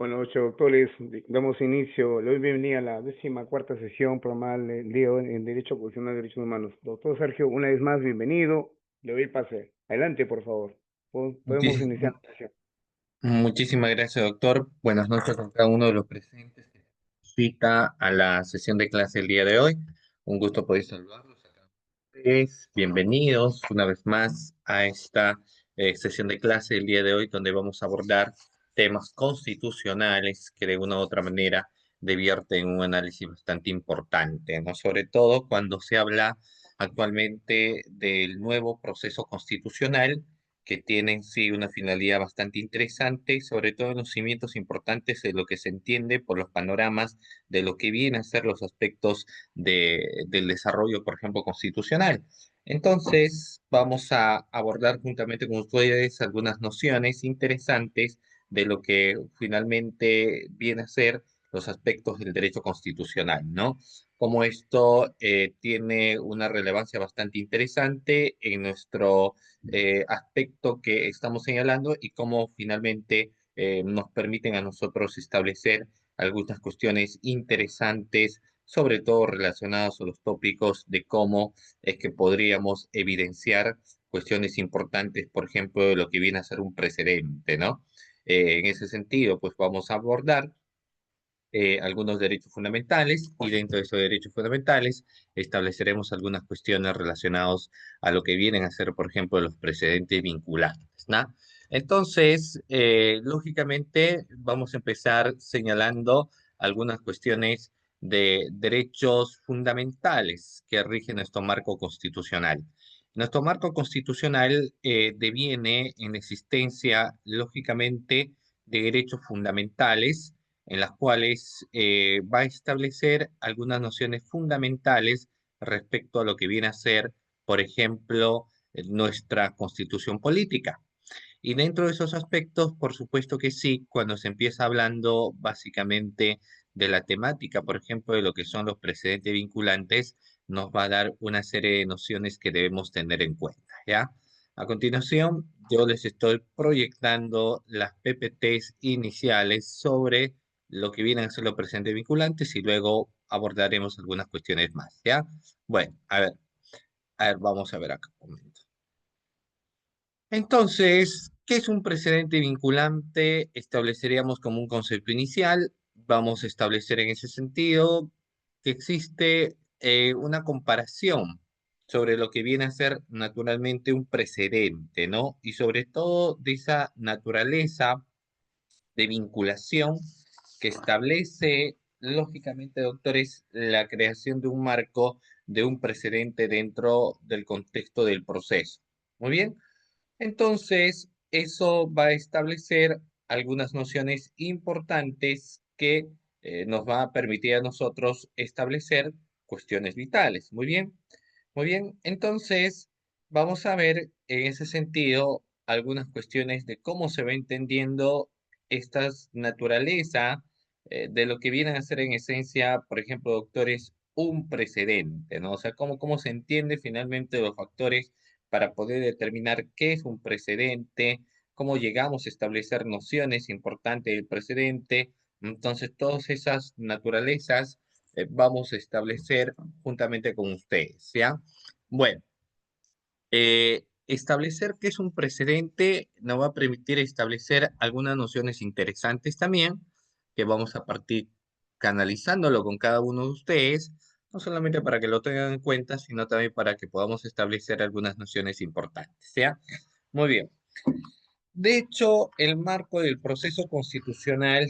Buenas noches, doctores. Damos inicio, le doy bienvenida a la 14ª sesión formal del día de hoy en Derecho Constitucional y Derechos Humanos. Doctor Sergio, una vez más, bienvenido. Le doy el pase. Adelante, por favor. Podemos Muchis- iniciar la sesión. Muchísimas gracias, doctor. Buenas noches a cada uno de los presentes que cita a la sesión de clase el día de hoy. Un gusto poder saludarlos a cada uno de ustedes. Bienvenidos una vez más a esta sesión de clase el día de hoy, donde vamos a abordar temas constitucionales que de una u otra manera devierten un análisis bastante importante, ¿no? Sobre todo cuando se habla actualmente del nuevo proceso constitucional que tiene en sí una finalidad bastante interesante, sobre todo en los cimientos importantes de lo que se entiende por los panoramas de lo que vienen a ser los aspectos del desarrollo, por ejemplo, constitucional. Entonces, vamos a abordar juntamente con ustedes algunas nociones interesantes de lo que finalmente viene a ser los aspectos del derecho constitucional, ¿no? Como esto tiene una relevancia bastante interesante en nuestro aspecto que estamos señalando y cómo finalmente nos permiten a nosotros establecer algunas cuestiones interesantes, sobre todo relacionadas a los tópicos de cómo es que podríamos evidenciar cuestiones importantes, por ejemplo, de lo que viene a ser un precedente, ¿no? En ese sentido, pues vamos a abordar algunos derechos fundamentales y dentro de esos derechos fundamentales estableceremos algunas cuestiones relacionadas a lo que vienen a ser, por ejemplo, los precedentes vinculantes, ¿no? Entonces, lógicamente, vamos a empezar señalando algunas cuestiones de derechos fundamentales que rigen nuestro marco constitucional. Nuestro marco constitucional deviene en existencia, lógicamente, de derechos fundamentales en las cuales va a establecer algunas nociones fundamentales respecto a lo que viene a ser, por ejemplo, nuestra constitución política. Y dentro de esos aspectos, por supuesto que sí, cuando se empieza hablando básicamente de la temática, por ejemplo, de lo que son los precedentes vinculantes, nos va a dar una serie de nociones que debemos tener en cuenta, ¿ya? A continuación, yo les estoy proyectando las PPTs iniciales sobre lo que vienen a ser los precedentes vinculantes y luego abordaremos algunas cuestiones más, ¿ya? Bueno, a ver, vamos a ver acá un momento. Entonces, ¿qué es un precedente vinculante? Estableceríamos como un concepto inicial. Vamos a establecer en ese sentido que existe una comparación sobre lo que viene a ser naturalmente un precedente, ¿no? Y sobre todo de esa naturaleza de vinculación que establece, lógicamente, doctores, la creación de un marco, de un precedente dentro del contexto del proceso. Muy bien. Entonces, eso va a establecer algunas nociones importantes que nos va a permitir a nosotros establecer cuestiones vitales. Muy bien, muy bien. Entonces, vamos a ver en ese sentido algunas cuestiones de cómo se va entendiendo esta naturaleza de lo que vienen a ser en esencia, por ejemplo, doctores, un precedente, ¿no? O sea, cómo se entiende finalmente los factores para poder determinar qué es un precedente, cómo llegamos a establecer nociones importantes del precedente. Entonces, todas esas naturalezas vamos a establecer juntamente con ustedes, ¿ya? Bueno, establecer qué es un precedente nos va a permitir establecer algunas nociones interesantes también, que vamos a partir canalizándolo con cada uno de ustedes, no solamente para que lo tengan en cuenta, sino también para que podamos establecer algunas nociones importantes, ¿ya? Muy bien. De hecho, el marco del proceso constitucional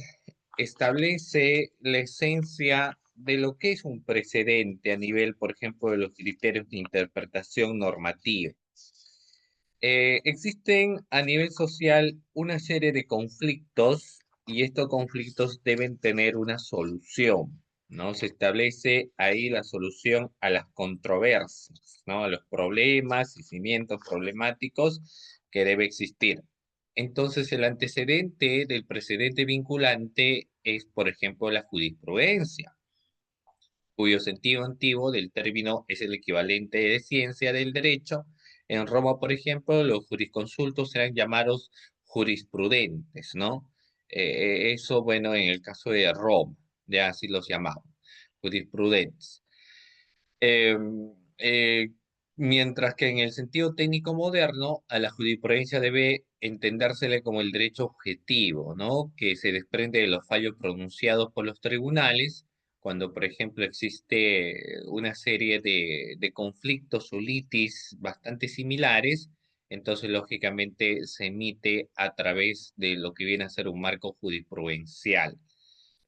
establece la esencia de lo que es un precedente a nivel, por ejemplo, de los criterios de interpretación normativa. Existen a nivel social una serie de conflictos y estos conflictos deben tener una solución, ¿no? Se establece ahí la solución a las controversias, ¿no? A los problemas y cimientos problemáticos que debe existir. Entonces, el antecedente del precedente vinculante es, por ejemplo, la jurisprudencia, cuyo sentido antiguo del término es el equivalente de ciencia del derecho. En Roma, por ejemplo, los jurisconsultos eran llamados jurisprudentes, ¿no? Eso, bueno, en el caso de Roma, ya así los llamamos, jurisprudentes. Eh, eh, Mientras que en el sentido técnico moderno, a la jurisprudencia debe entendérsele como el derecho objetivo, ¿no? Que se desprende de los fallos pronunciados por los tribunales, cuando, por ejemplo, existe una serie de conflictos o litis bastante similares, entonces, lógicamente, se emite a través de lo que viene a ser un marco jurisprudencial.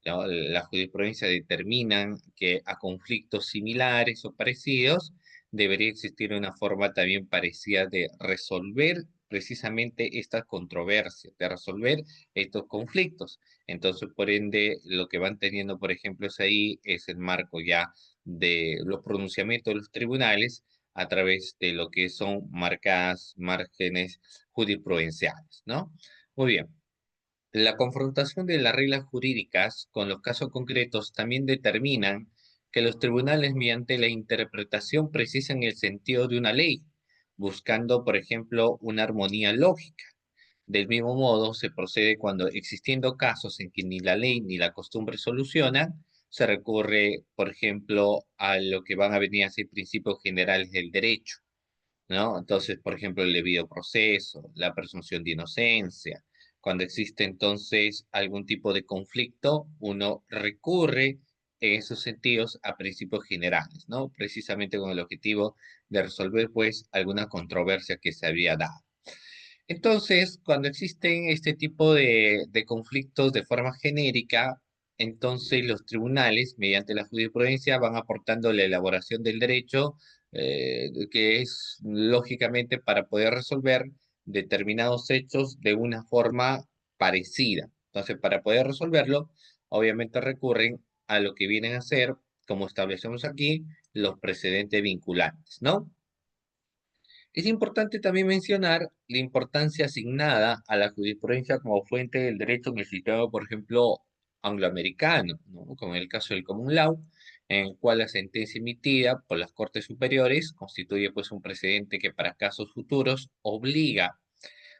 ¿No? La jurisprudencia determinan que a conflictos similares o parecidos debería existir una forma también parecida de resolver precisamente estas controversias, de resolver estos conflictos. Entonces, por ende, lo que van teniendo, por ejemplo, es ahí es el marco ya de los pronunciamientos de los tribunales a través de lo que son marcadas márgenes jurisprudenciales, ¿no? Muy bien. La confrontación de las reglas jurídicas con los casos concretos también determinan que los tribunales, mediante la interpretación, precisan el sentido de una ley, buscando, por ejemplo, una armonía lógica. Del mismo modo, se procede cuando, existiendo casos en que ni la ley ni la costumbre solucionan, se recurre, por ejemplo, a lo que van a venir a ser principios generales del derecho, ¿no? Entonces, por ejemplo, el debido proceso, la presunción de inocencia. Cuando existe entonces algún tipo de conflicto, uno recurre en esos sentidos a principios generales, ¿no? Precisamente con el objetivo de resolver, pues, alguna controversia que se había dado. Entonces, cuando existen este tipo de conflictos de forma genérica, entonces los tribunales, mediante la jurisprudencia, van aportando la elaboración del derecho, que es lógicamente para poder resolver determinados hechos de una forma parecida. Entonces, para poder resolverlo, obviamente recurren a lo que vienen a ser, como establecemos aquí, los precedentes vinculantes, ¿no? Es importante también mencionar la importancia asignada a la jurisprudencia como fuente del derecho en el sistema, por ejemplo, angloamericano, ¿no? Como en el caso del common law, en el cual la sentencia emitida por las Cortes Superiores constituye pues un precedente que para casos futuros obliga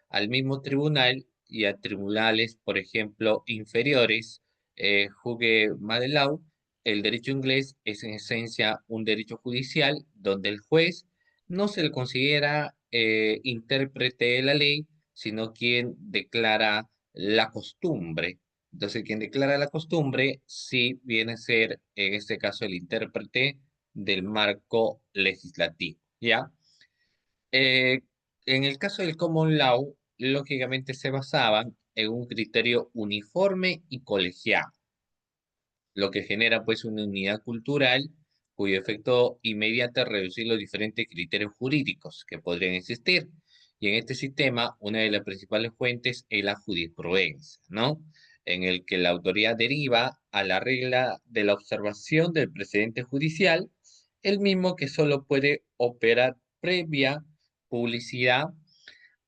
al mismo tribunal y a tribunales, por ejemplo, inferiores, juzgue Madelao, el derecho inglés es en esencia un derecho judicial donde el juez no se le considera intérprete de la ley, sino quien declara la costumbre. Entonces, quien declara la costumbre sí viene a ser, en este caso, el intérprete del marco legislativo, ¿ya? Eh, en el caso del common law, lógicamente se basaban en un criterio uniforme y colegiado, lo que genera pues una unidad cultural cuyo efecto inmediato es reducir los diferentes criterios jurídicos que podrían existir. Y en este sistema, una de las principales fuentes es la jurisprudencia, ¿no? En el que la autoridad deriva a la regla de la observación del precedente judicial, el mismo que solo puede operar previa publicidad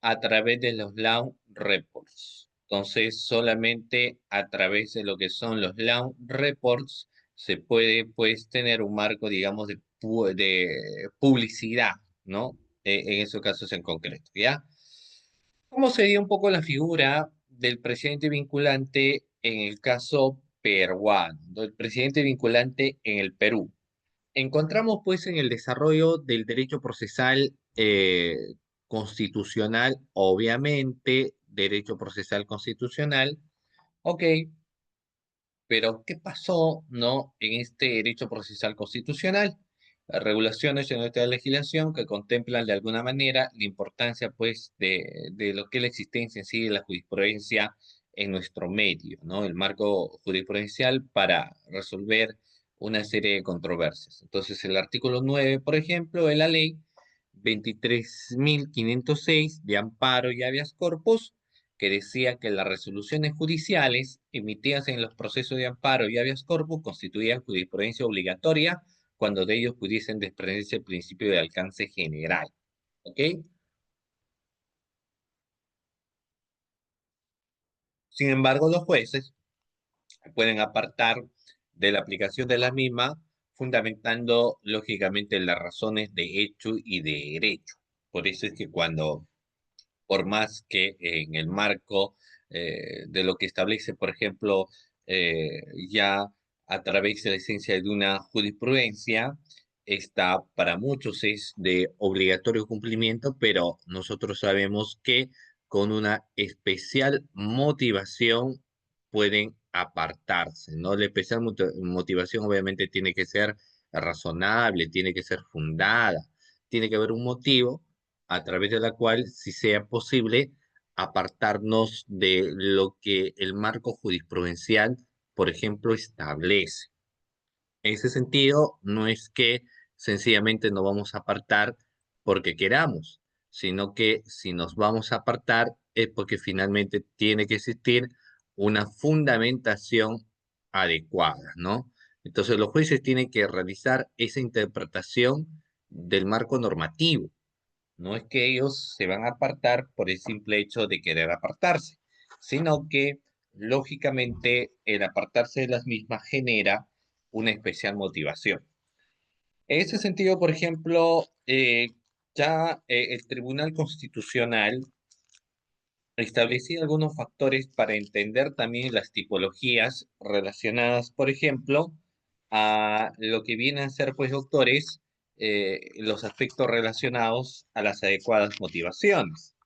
a través de los Law Reports. Entonces, solamente a través de lo que son los Law Reports se puede, pues, tener un marco, digamos, de publicidad, ¿no? En esos casos en concreto, ¿ya? ¿Cómo sería un poco la figura del presidente vinculante en el caso peruano, del presidente vinculante en el Perú? Encontramos pues en el desarrollo del derecho procesal constitucional, obviamente, derecho procesal constitucional, ok, pero ¿qué pasó, no, en este derecho procesal constitucional? Las regulaciones en nuestra legislación que contemplan de alguna manera la importancia pues de lo que es la existencia en sí de la jurisprudencia en nuestro medio, ¿no? El marco jurisprudencial para resolver una serie de controversias. Entonces, el artículo 9, por ejemplo, de la ley 23.506 de amparo y habeas corpus, que decía que las resoluciones judiciales emitidas en los procesos de amparo y habeas corpus constituían jurisprudencia obligatoria cuando de ellos pudiesen desprenderse el principio de alcance general. ¿Ok? Sin embargo, los jueces pueden apartar de la aplicación de la misma, fundamentando lógicamente las razones de hecho y de derecho. Por eso es que cuando por más que en el marco de lo que establece, por ejemplo, ya a través de la esencia de una jurisprudencia, está para muchos es de obligatorio cumplimiento, pero nosotros sabemos que con una especial motivación pueden apartarse, ¿no? La especial motivación obviamente tiene que ser razonable, tiene que ser fundada, tiene que haber un motivo a través de la cual, si sea posible, apartarnos de lo que el marco jurisprudencial, por ejemplo, establece. En ese sentido, no es que sencillamente nos vamos a apartar porque queramos, sino que si nos vamos a apartar es porque finalmente tiene que existir una fundamentación adecuada, ¿no? Entonces los jueces tienen que realizar esa interpretación del marco normativo. No es que ellos se van a apartar por el simple hecho de querer apartarse, sino que lógicamente el apartarse de las mismas genera una especial motivación. En ese sentido, por ejemplo, el Tribunal Constitucional establecía algunos factores para entender también las tipologías relacionadas, por ejemplo, a lo que vienen a ser, pues, doctores, los aspectos relacionados a las adecuadas motivaciones.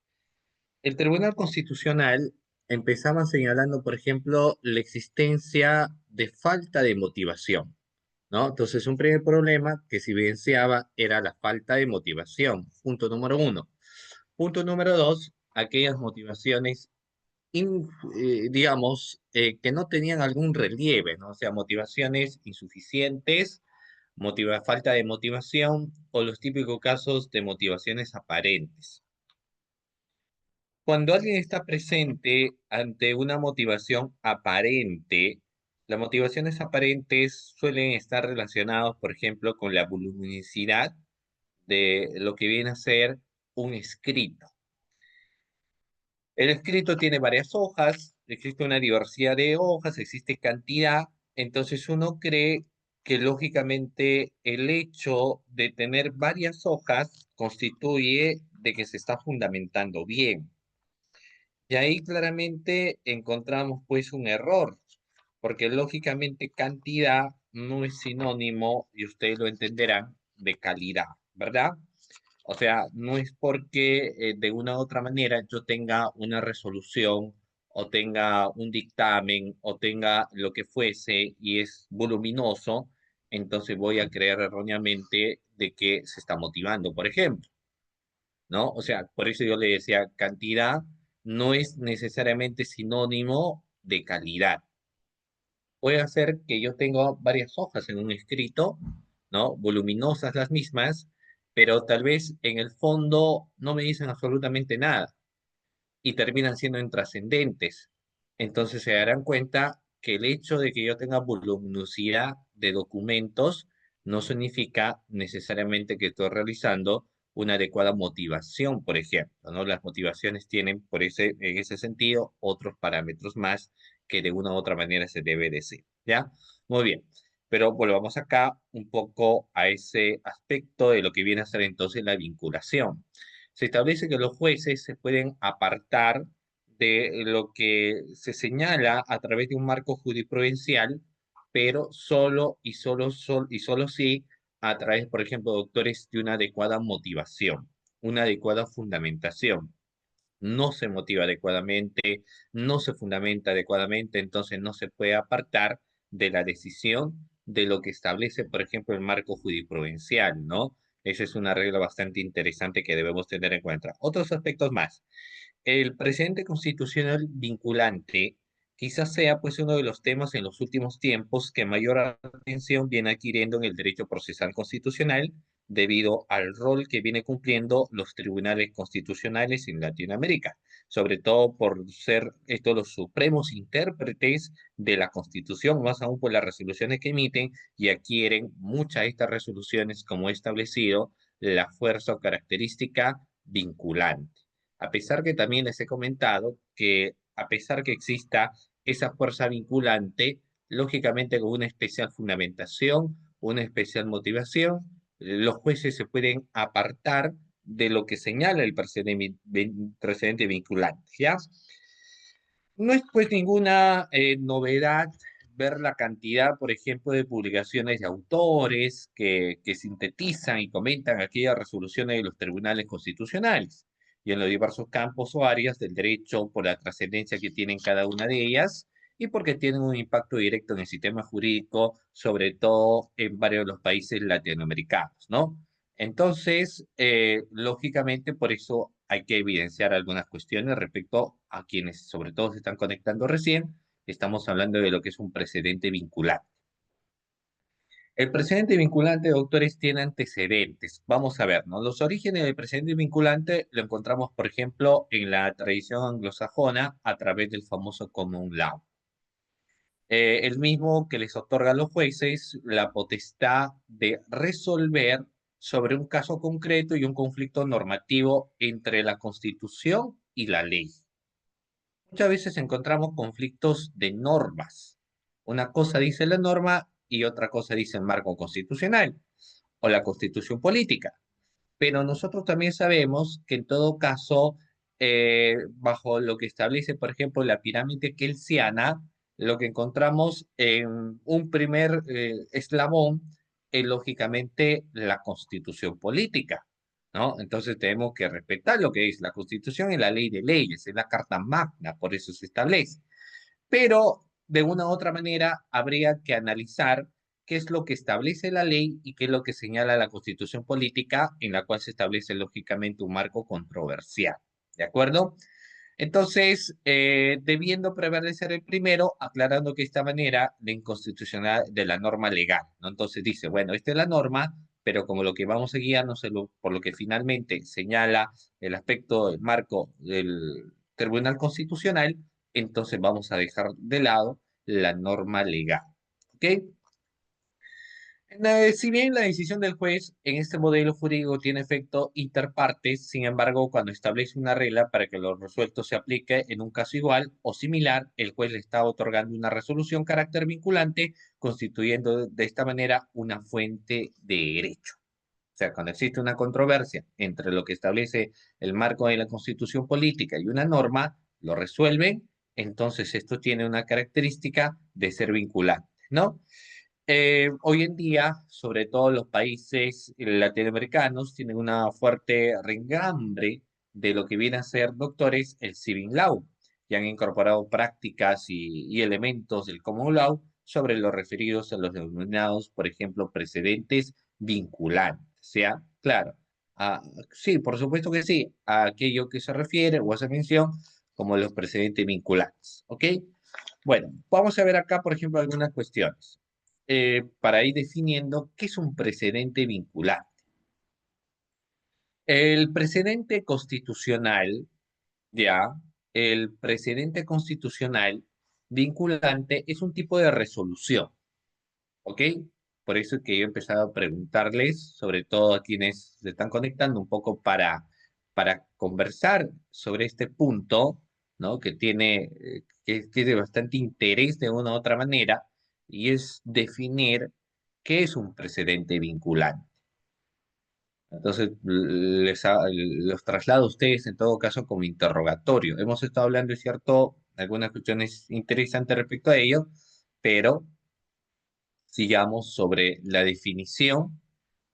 El Tribunal Constitucional empezaba señalando, por ejemplo, la existencia de falta de motivación, ¿no? Entonces, un primer problema que se evidenciaba era la falta de motivación, punto número uno. Punto número dos, aquellas motivaciones, digamos, que no tenían algún relieve, ¿no? O sea, motivaciones insuficientes, falta de motivación o los típicos casos de motivaciones aparentes. Cuando alguien está presente ante una motivación aparente, las motivaciones aparentes suelen estar relacionadas, por ejemplo, con la voluminosidad de lo que viene a ser un escrito. El escrito tiene varias hojas, existe una diversidad de hojas, existe cantidad, entonces uno cree que lógicamente el hecho de tener varias hojas constituye de que se está fundamentando bien. Y ahí claramente encontramos pues un error, porque lógicamente cantidad no es sinónimo, y ustedes lo entenderán, de calidad, ¿verdad? O sea, no es porque de una u otra manera yo tenga una resolución o tenga un dictamen o tenga lo que fuese y es voluminoso, entonces voy a creer erróneamente de que se está motivando, por ejemplo, ¿no? O sea, por eso yo le decía, cantidad no es necesariamente sinónimo de calidad. Puede ser que yo tenga varias hojas en un escrito, ¿no? Voluminosas las mismas, pero tal vez en el fondo no me dicen absolutamente nada y terminan siendo intrascendentes. Entonces se darán cuenta que el hecho de que yo tenga voluminosidad de documentos no significa necesariamente que estoy realizando una adecuada motivación, por ejemplo, ¿no? Las motivaciones tienen, en ese sentido, otros parámetros más que de una u otra manera se debe decir, ¿ya? Muy bien. Pero volvamos acá un poco a ese aspecto de lo que viene a ser entonces la vinculación. Se establece que los jueces se pueden apartar de lo que se señala a través de un marco jurisprudencial, pero solo sí a través, por ejemplo, doctores, de una adecuada motivación, una adecuada fundamentación. No se motiva adecuadamente, no se fundamenta adecuadamente, entonces no se puede apartar de la decisión de lo que establece, por ejemplo, el marco jurisprudencial, ¿no? Esa es una regla bastante interesante que debemos tener en cuenta. Otros aspectos más. El presente constitucional vinculante quizás sea pues uno de los temas en los últimos tiempos que mayor atención viene adquiriendo en el derecho procesal constitucional debido al rol que viene cumpliendo los tribunales constitucionales en Latinoamérica, sobre todo por ser estos los supremos intérpretes de la Constitución, más aún por las resoluciones que emiten y adquieren muchas de estas resoluciones como he establecido la fuerza o característica vinculante. A pesar que también les he comentado que a pesar que exista esa fuerza vinculante, lógicamente con una especial fundamentación, una especial motivación, los jueces se pueden apartar de lo que señala el precedente vinculante, ¿ya? No es pues ninguna novedad ver la cantidad, por ejemplo, de publicaciones de autores que sintetizan y comentan aquellas resoluciones de los tribunales constitucionales y en los diversos campos o áreas del derecho por la trascendencia que tienen cada una de ellas y porque tienen un impacto directo en el sistema jurídico, sobre todo en varios de los países latinoamericanos, ¿no? Entonces, lógicamente, por eso hay que evidenciar algunas cuestiones respecto a quienes, sobre todo, se están conectando recién. Estamos hablando de lo que es un precedente vinculante. El precedente vinculante, doctores, tiene antecedentes. Vamos a ver, ¿no? Los orígenes del precedente vinculante lo encontramos, por ejemplo, en la tradición anglosajona a través del famoso common law. El mismo que les otorga a los jueces la potestad de resolver sobre un caso concreto y un conflicto normativo entre la Constitución y la ley. Muchas veces encontramos conflictos de normas. Una cosa dice la norma y otra cosa dice el marco constitucional o la constitución política. Pero nosotros también sabemos que en todo caso, bajo lo que establece, por ejemplo, la pirámide kelsiana, lo que encontramos en un primer eslabón es lógicamente la constitución política, ¿no? Entonces tenemos que respetar lo que es la constitución y la ley de leyes, es la carta magna, por eso se establece. Pero de una u otra manera habría que analizar qué es lo que establece la ley y qué es lo que señala la constitución política en la cual se establece lógicamente un marco controversial. ¿De acuerdo? Entonces, debiendo prevalecer el primero, aclarando que de esta manera la inconstitucional de la norma legal, ¿no? Entonces dice, bueno, esta es la norma, pero como lo que vamos a guiarnos es por lo que finalmente señala el aspecto del marco del Tribunal Constitucional, entonces vamos a dejar de lado la norma legal. ¿Ok? Si bien la decisión del juez en este modelo jurídico tiene efecto interpartes, sin embargo, cuando establece una regla para que lo resuelto se aplique en un caso igual o similar, el juez le está otorgando una resolución carácter vinculante, constituyendo de esta manera una fuente de derecho. O sea, cuando existe una controversia entre lo que establece el marco de la constitución política y una norma, lo resuelven, entonces esto tiene una característica de ser vinculante, ¿no? Hoy en día, sobre todo los países latinoamericanos, tienen una fuerte rengambre de lo que viene a ser, doctores, el civil law, y han incorporado prácticas y elementos del common law sobre los referidos a los denominados, por ejemplo, precedentes vinculantes. O sea, claro, sí, por supuesto que sí, a aquello que se refiere o hace mención como los precedentes vinculantes. ¿Ok? Bueno, vamos a ver acá, por ejemplo, algunas cuestiones para ir definiendo qué es un precedente vinculante. El precedente constitucional, ya, el precedente constitucional vinculante es un tipo de resolución, ¿ok? Por eso es que yo he empezado a preguntarles, sobre todo a quienes se están conectando, un poco para conversar sobre este punto, ¿no? Que tiene bastante interés de una u otra manera, y es definir qué es un precedente vinculante. Entonces, los traslado a ustedes en todo caso como interrogatorio. Hemos estado hablando, es cierto, algunas cuestiones interesantes respecto a ello, pero sigamos sobre la definición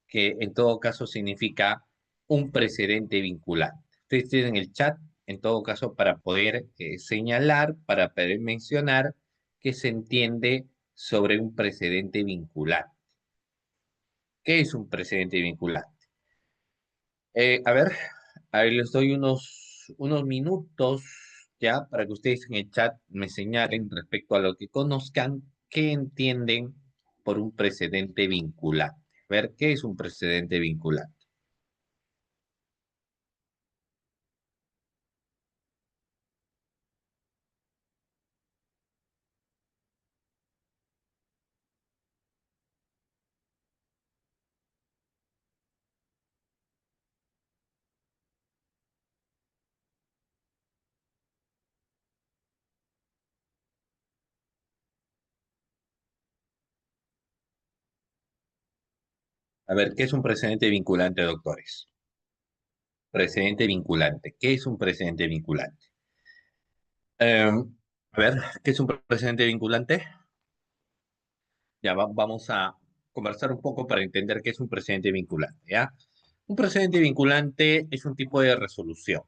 que en todo caso significa un precedente vinculante. Ustedes tienen el chat en todo caso para poder señalar, para poder mencionar qué se entiende sobre un precedente vinculante. ¿Qué es un precedente vinculante? A ver, ahí les doy unos minutos ya para que ustedes en el chat me señalen respecto a lo que conozcan, qué entienden por un precedente vinculante. A ver, ¿qué es un precedente vinculante? A ver, ¿qué es un precedente vinculante, doctores? Precedente vinculante. ¿Qué es un precedente vinculante? A ver, ¿qué es un precedente vinculante? Ya vamos a conversar un poco para entender qué es un precedente vinculante, ¿ya? Un precedente vinculante es un tipo de resolución.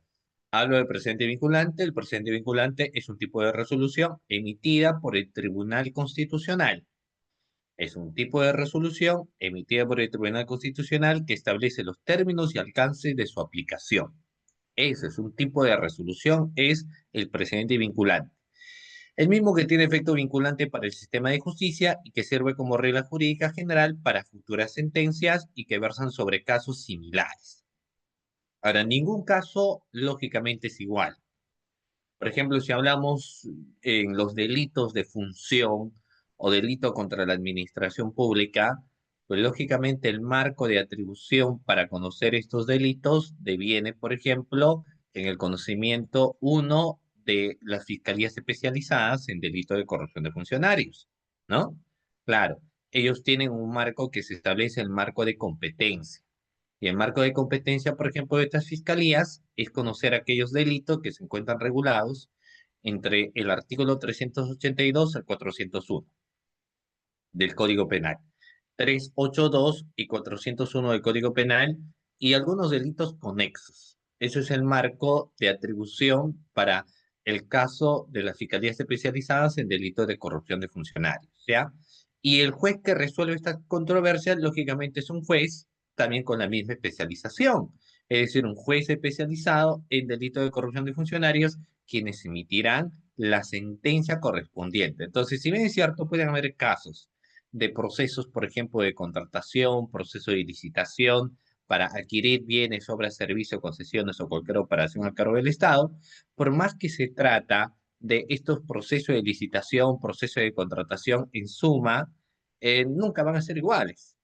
Hablo del precedente vinculante. El precedente vinculante es un tipo de resolución emitida por el Tribunal Constitucional. Es un tipo de resolución emitida por el Tribunal Constitucional que establece los términos y alcances de su aplicación. Ese es un tipo de resolución, es el precedente vinculante. El mismo que tiene efecto vinculante para el sistema de justicia y que sirve como regla jurídica general para futuras sentencias y que versan sobre casos similares. Ahora, ningún caso lógicamente es igual. Por ejemplo, si hablamos en los delitos de función o delito contra la administración pública, pues lógicamente el marco de atribución para conocer estos delitos deviene, por ejemplo, en el conocimiento uno de las fiscalías especializadas en delito de corrupción de funcionarios, ¿no? Claro, ellos tienen un marco que se establece el marco de competencia. Y el marco de competencia, por ejemplo, de estas fiscalías es conocer aquellos delitos que se encuentran regulados entre el artículo 382 al 401 del Código Penal, 382 y 401 del Código Penal y algunos delitos conexos. Eso es el marco de atribución para el caso de las fiscalías especializadas en delitos de corrupción de funcionarios, ¿ya? Y el juez que resuelve estas controversias, lógicamente, es un juez también con la misma especialización, es decir, un juez especializado en delitos de corrupción de funcionarios, quienes emitirán la sentencia correspondiente. Entonces, si bien es cierto, pueden haber casos de procesos, por ejemplo, de contratación, proceso de licitación para adquirir bienes, obras, servicios, concesiones o cualquier operación a cargo del Estado, por más que se trata de estos procesos de licitación, procesos de contratación, en suma, nunca van a ser iguales.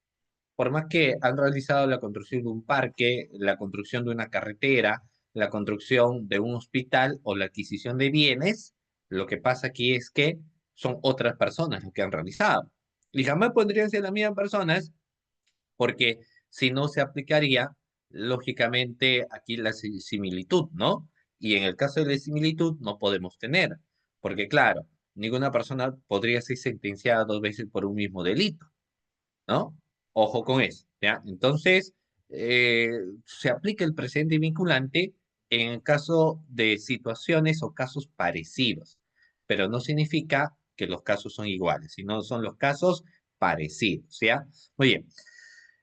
Por más que han realizado la construcción de un parque, la construcción de una carretera, la construcción de un hospital o la adquisición de bienes, lo que pasa aquí es que son otras personas los que han realizado. Y jamás podrían ser las mismas personas porque si no se aplicaría, lógicamente, aquí la similitud, ¿no? Y en el caso de la similitud no podemos tener, porque claro, ninguna persona podría ser sentenciada dos veces por un mismo delito, ¿no? Ojo con eso, ¿ya? Entonces, eh, se aplica el precedente vinculante en el caso de situaciones o casos parecidos, pero no significa que los casos son iguales, sino son los casos parecidos, ¿ya? Muy bien.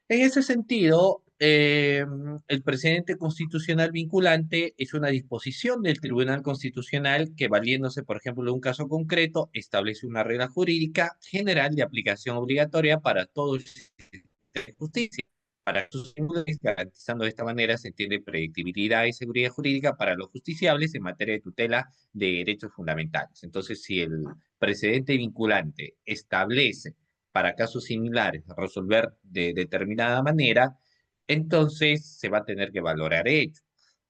En ese sentido, el precedente constitucional vinculante es una disposición del Tribunal Constitucional que, valiéndose, por ejemplo, de un caso concreto, establece una regla jurídica general de aplicación obligatoria para todo el sistema de justicia. Para sus singulares, garantizando de esta manera se entiende predictibilidad y seguridad jurídica para los justiciables en materia de tutela de derechos fundamentales. Entonces, si el precedente vinculante establece para casos similares resolver de determinada manera, entonces se va a tener que valorar ello.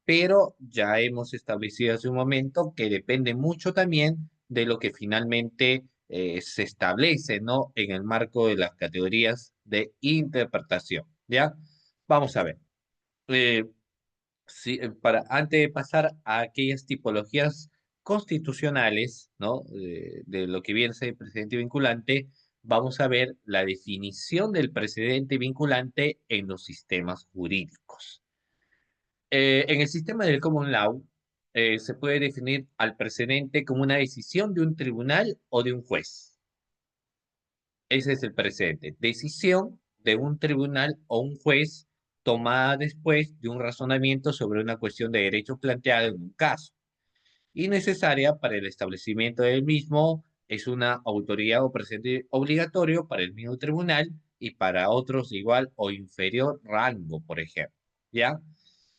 Pero ya hemos establecido hace un momento que depende mucho también de lo que finalmente se establece, ¿no? En el marco de las categorías de interpretación, ¿ya? Vamos a ver. Eh, sí, antes de pasar a aquellas tipologías constitucionales, ¿no? De lo que viene a ser el precedente vinculante, vamos a ver la definición del precedente vinculante en los sistemas jurídicos. En el sistema del common law, se puede definir al precedente como una decisión de un tribunal o de un juez. Ese es el precedente. Decisión de un tribunal o un juez tomada después de un razonamiento sobre una cuestión de derechos planteada en un caso y necesaria para el establecimiento del mismo, es una autoridad o precedente obligatorio para el mismo tribunal y para otros de igual o inferior rango, por ejemplo. ¿Ya?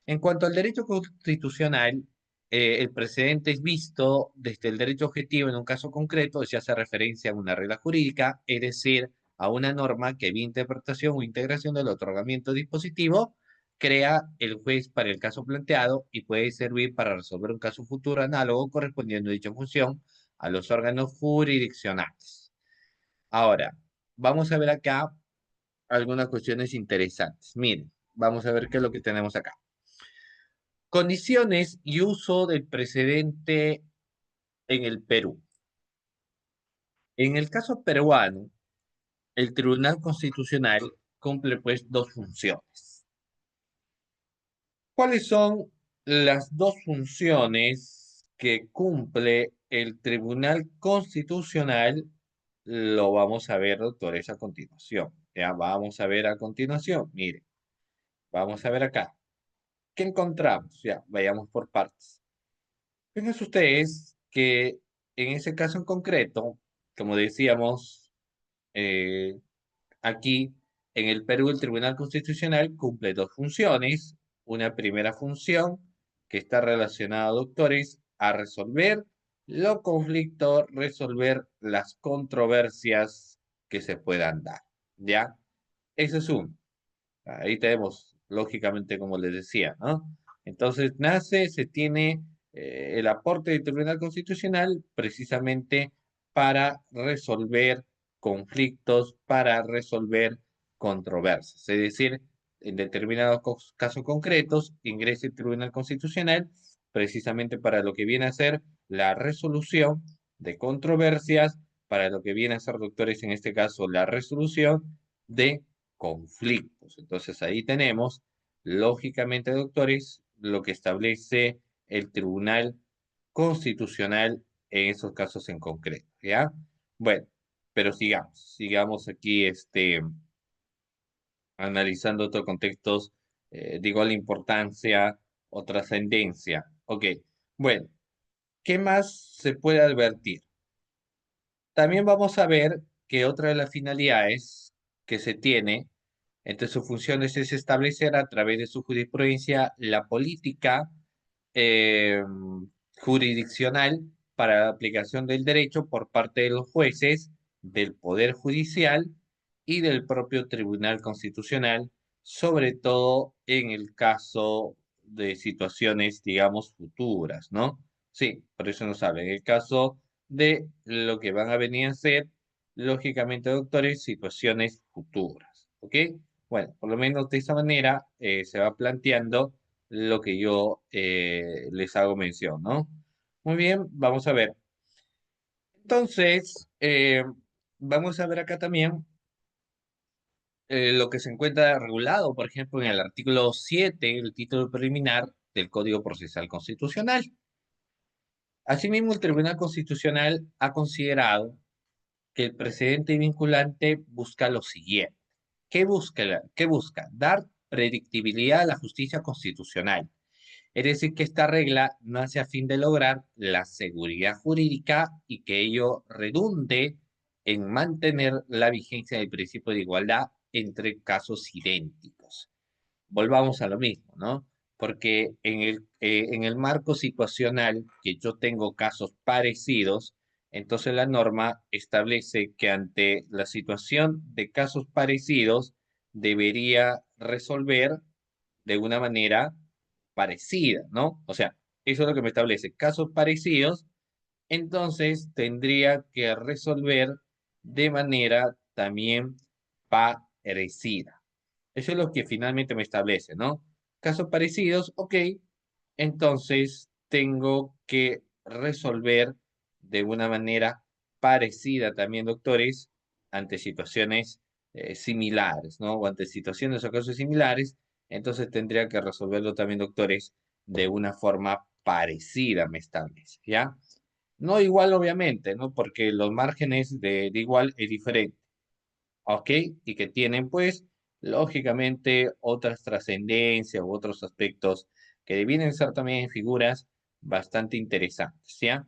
En cuanto al derecho constitucional, el precedente es visto desde el derecho objetivo en un caso concreto, se hace referencia a una regla jurídica, es decir, a una norma que vía interpretación o integración del otorgamiento dispositivo crea el juez para el caso planteado y puede servir para resolver un caso futuro análogo correspondiendo a dicha función a los órganos jurisdiccionales. Ahora, vamos a ver acá algunas cuestiones interesantes. Miren, vamos a ver qué es lo que tenemos acá. Condiciones y uso del precedente en el Perú. En el caso peruano, el Tribunal Constitucional cumple pues dos funciones. ¿Cuáles son las dos funciones que cumple el Tribunal Constitucional? Lo vamos a ver, doctores, a continuación. Ya vamos a ver a continuación. Mire, vamos a ver acá. ¿Qué encontramos? Ya, vayamos por partes. Fíjense ustedes que en ese caso en concreto, como decíamos, eh, aquí, en el Perú, el Tribunal Constitucional cumple dos funciones. Una primera función que está relacionada, doctores, a resolver los conflictos, resolver las controversias que se puedan dar. ¿Ya? Ese es uno. Ahí tenemos, lógicamente, como les decía, ¿no? Entonces, se tiene el aporte del Tribunal Constitucional precisamente para resolver conflictos, para resolver controversias. Es decir, en determinados casos concretos, ingresa el Tribunal Constitucional precisamente para lo que viene a ser la resolución de controversias, para lo que viene a ser, doctores, en este caso, la resolución de conflictos. Entonces ahí tenemos, lógicamente, doctores, lo que establece el Tribunal Constitucional en esos casos en concreto, ¿ya? Bueno, pero sigamos aquí, analizando otros contextos de igual importancia o trascendencia. Ok, bueno, ¿qué más se puede advertir? También vamos a ver que otra de las finalidades que se tiene entre sus funciones es establecer a través de su jurisprudencia la política eh, jurisdiccional para la aplicación del derecho por parte de los jueces, del Poder Judicial y del propio Tribunal Constitucional, sobre todo en el caso de situaciones, digamos, futuras, ¿no? Sí, por eso no saben. En el caso de lo que van a venir a ser, lógicamente, doctores, situaciones futuras, ¿ok? Bueno, por lo menos de esa manera se va planteando lo que yo les hago mención, ¿no? Muy bien, vamos a ver. Entonces, vamos a ver acá también lo que se encuentra regulado, por ejemplo, en el artículo 7, el título preliminar del Código Procesal Constitucional. Asimismo, el Tribunal Constitucional ha considerado que el precedente vinculante busca lo siguiente. ¿Qué busca? Dar predictibilidad a la justicia constitucional. Es decir, que esta regla nace a fin de lograr la seguridad jurídica y que ello redunde en mantener la vigencia del principio de igualdad entre casos idénticos. Volvamos a lo mismo, ¿no? Porque en el marco situacional que yo tengo casos parecidos, entonces la norma establece que ante la situación de casos parecidos debería resolver de una manera parecida, ¿no? O sea, eso es lo que me establece. Casos parecidos, entonces tendría que resolver de manera también parecida. Eso es lo que finalmente me establece, ¿no? Casos parecidos, ok, entonces tengo que resolver de una manera parecida también, doctores, ante situaciones similares, ¿no? O ante situaciones o casos similares, entonces tendría que resolverlo también, doctores, de una forma parecida, me establece, ¿ya? No igual, obviamente, ¿no? Porque los márgenes de igual es diferente. ¿Ok? Y que tienen, pues, lógicamente otras trascendencias u otros aspectos que debienen ser también figuras bastante interesantes, ¿ya?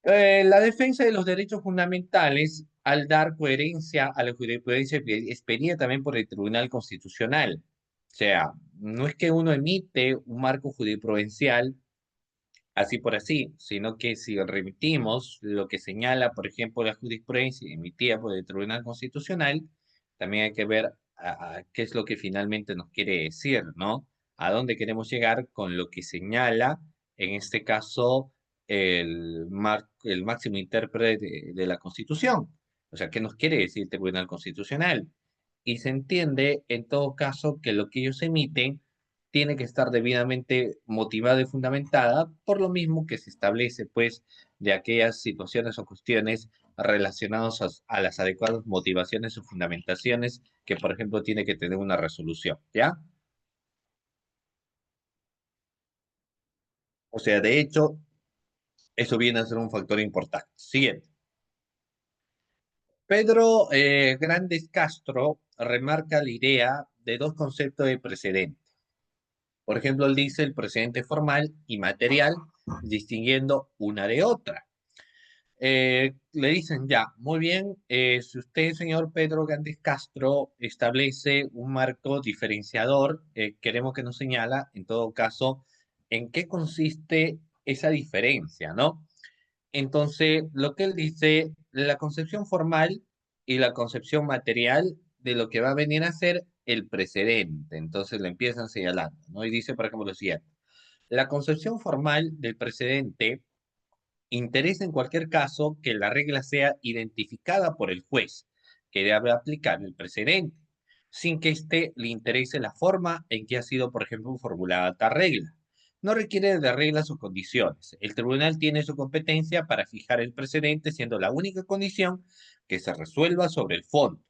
La defensa de los derechos fundamentales, al dar coherencia a la jurisprudencia expedida también por el Tribunal Constitucional. O sea, no es que uno emite un marco jurisprudencial así por así, sino que si remitimos lo que señala, por ejemplo, la jurisprudencia emitida por el Tribunal Constitucional, también hay que ver a qué es lo que finalmente nos quiere decir, ¿no? A dónde queremos llegar con lo que señala, en este caso, el máximo intérprete de la Constitución. O sea, ¿qué nos quiere decir el Tribunal Constitucional? Y se entiende, en todo caso, que lo que ellos emiten tiene que estar debidamente motivada y fundamentada, por lo mismo que se establece, pues, de aquellas situaciones o cuestiones relacionadas a las adecuadas motivaciones o fundamentaciones que, por ejemplo, tiene que tener una resolución, ¿ya? O sea, de hecho, eso viene a ser un factor importante. Siguiente. Pedro Grandes Castro remarca la idea de dos conceptos de precedente. Por ejemplo, él dice el precedente formal y material, distinguiendo una de otra. Le dicen ya, muy bien, si usted, señor Pedro Grandes Castro, establece un marco diferenciador, queremos que nos señala, en todo caso, en qué consiste esa diferencia, ¿no? Entonces, lo que él dice, la concepción formal y la concepción material de lo que va a venir a ser el precedente. Entonces, le empiezan señalando, ¿no? Y dice, por ejemplo, lo siguiente. La concepción formal del precedente interesa en cualquier caso que la regla sea identificada por el juez, que debe aplicar el precedente, sin que éste le interese la forma en que ha sido, por ejemplo, formulada tal regla. No requiere de reglas o condiciones. El tribunal tiene su competencia para fijar el precedente, siendo la única condición que se resuelva sobre el fondo.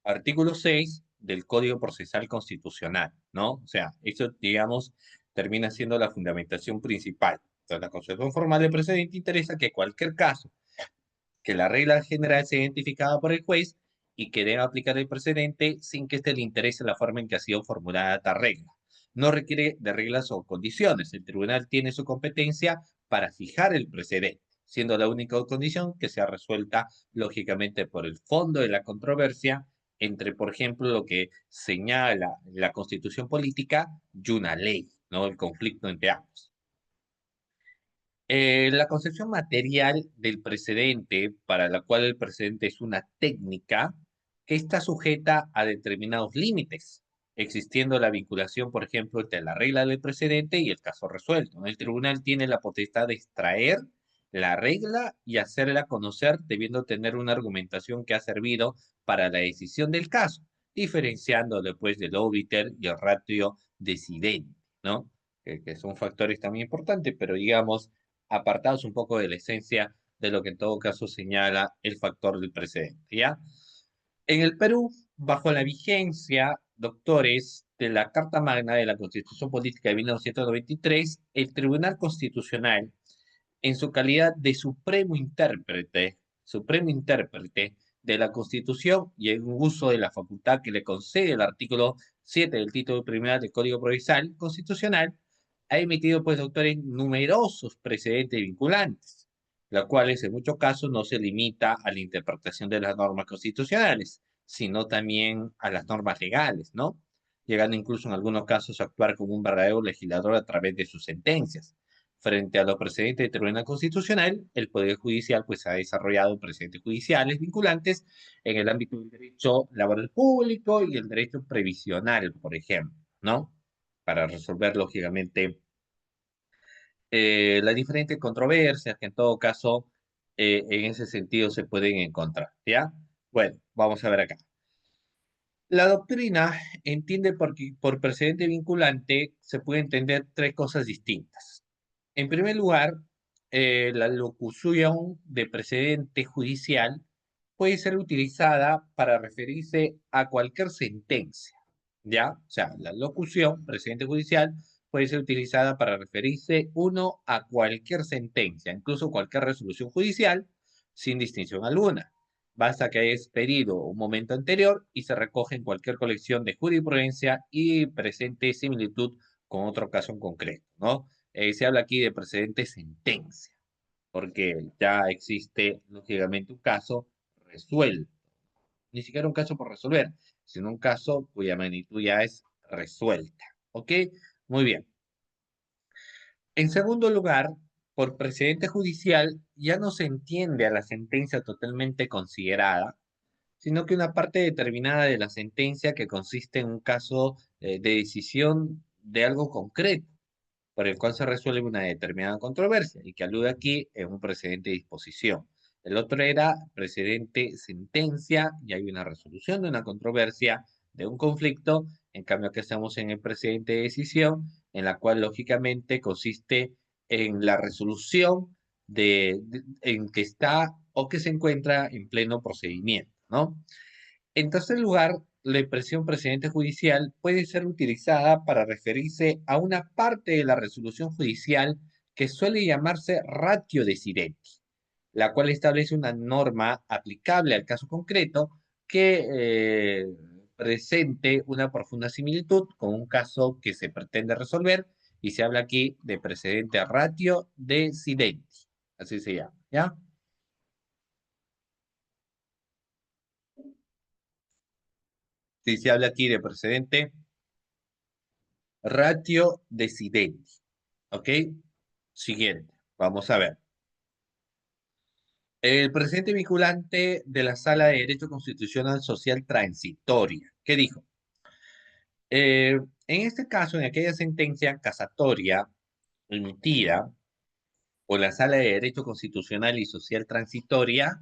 Artículo 6 del Código Procesal Constitucional, ¿no? O sea, eso, digamos, termina siendo la fundamentación principal. Entonces, la concepción formal del precedente interesa que cualquier caso, que la regla general sea identificada por el juez y que deba aplicar el precedente sin que éste le interese la forma en que ha sido formulada tal regla. No requiere de reglas o condiciones. El tribunal tiene su competencia para fijar el precedente, siendo la única condición que sea resuelta lógicamente por el fondo de la controversia entre, por ejemplo, lo que señala la constitución política y una ley, ¿no? El conflicto entre ambos. La concepción material del precedente, para la cual el precedente es una técnica que está sujeta a determinados límites, existiendo la vinculación, por ejemplo, entre la regla del precedente y el caso resuelto. El tribunal tiene la potestad de extraer la regla y hacerla conocer, debiendo tener una argumentación que ha servido para la decisión del caso, diferenciando después del obiter y el ratio decidente, ¿no? Que son factores también importantes, pero digamos apartados un poco de la esencia de lo que en todo caso señala el factor del precedente, ¿ya? En el Perú, bajo la vigencia, doctores, de la Carta Magna de la Constitución Política de 1993, el Tribunal Constitucional, en su calidad de supremo intérprete de la Constitución y en uso de la facultad que le concede el artículo 7 del título primero del Código Provincial Constitucional, ha emitido, pues, doctores, numerosos precedentes vinculantes, los cuales en muchos casos no se limita a la interpretación de las normas constitucionales, sino también a las normas legales, ¿no? Llegando incluso en algunos casos a actuar como un verdadero legislador a través de sus sentencias. Frente a los precedentes del Tribunal Constitucional, el Poder Judicial, pues, ha desarrollado precedentes judiciales vinculantes en el ámbito del derecho laboral público y el derecho previsional, por ejemplo, ¿no? Para resolver, lógicamente, las diferentes controversias que en todo caso en ese sentido se pueden encontrar, ¿ya? Bueno, vamos a ver acá. La doctrina entiende por precedente vinculante se puede entender tres cosas distintas. En primer lugar, la locución de precedente judicial puede ser utilizada para referirse a cualquier sentencia, ¿ya? O sea, la locución, precedente judicial, puede ser utilizada para referirse, uno, a cualquier sentencia, incluso cualquier resolución judicial, sin distinción alguna. Basta que haya expedido un momento anterior y se recoge en cualquier colección de jurisprudencia y presente similitud con otro caso en concreto, ¿no? Se habla aquí de precedente sentencia, porque ya existe, lógicamente, un caso resuelto. Ni siquiera un caso por resolver, sino un caso cuya magnitud ya es resuelta. ¿Ok? Muy bien. En segundo lugar, por precedente judicial ya no se entiende a la sentencia totalmente considerada, sino que una parte determinada de la sentencia que consiste en un caso de decisión de algo concreto, por el cual se resuelve una determinada controversia y que alude aquí en un precedente de disposición. El otro era precedente sentencia y hay una resolución de una controversia, de un conflicto, En cambio, acá estamos en el precedente de decisión, en la cual lógicamente consiste en la resolución en que está o que se encuentra en pleno procedimiento, ¿no? En tercer lugar, la expresión precedente judicial puede ser utilizada para referirse a una parte de la resolución judicial que suele llamarse ratio decidenti, la cual establece una norma aplicable al caso concreto que presente una profunda similitud con un caso que se pretende resolver, y se habla aquí de precedente ratio decidenti, así se llama, ¿ya? Sí, se habla aquí de precedente ratio decidenti. ¿Ok? Siguiente. Vamos a ver. El precedente vinculante de la Sala de Derecho Constitucional Social Transitoria. ¿Qué dijo? En este caso, en aquella sentencia casatoria emitida por la Sala de Derecho Constitucional y Social Transitoria,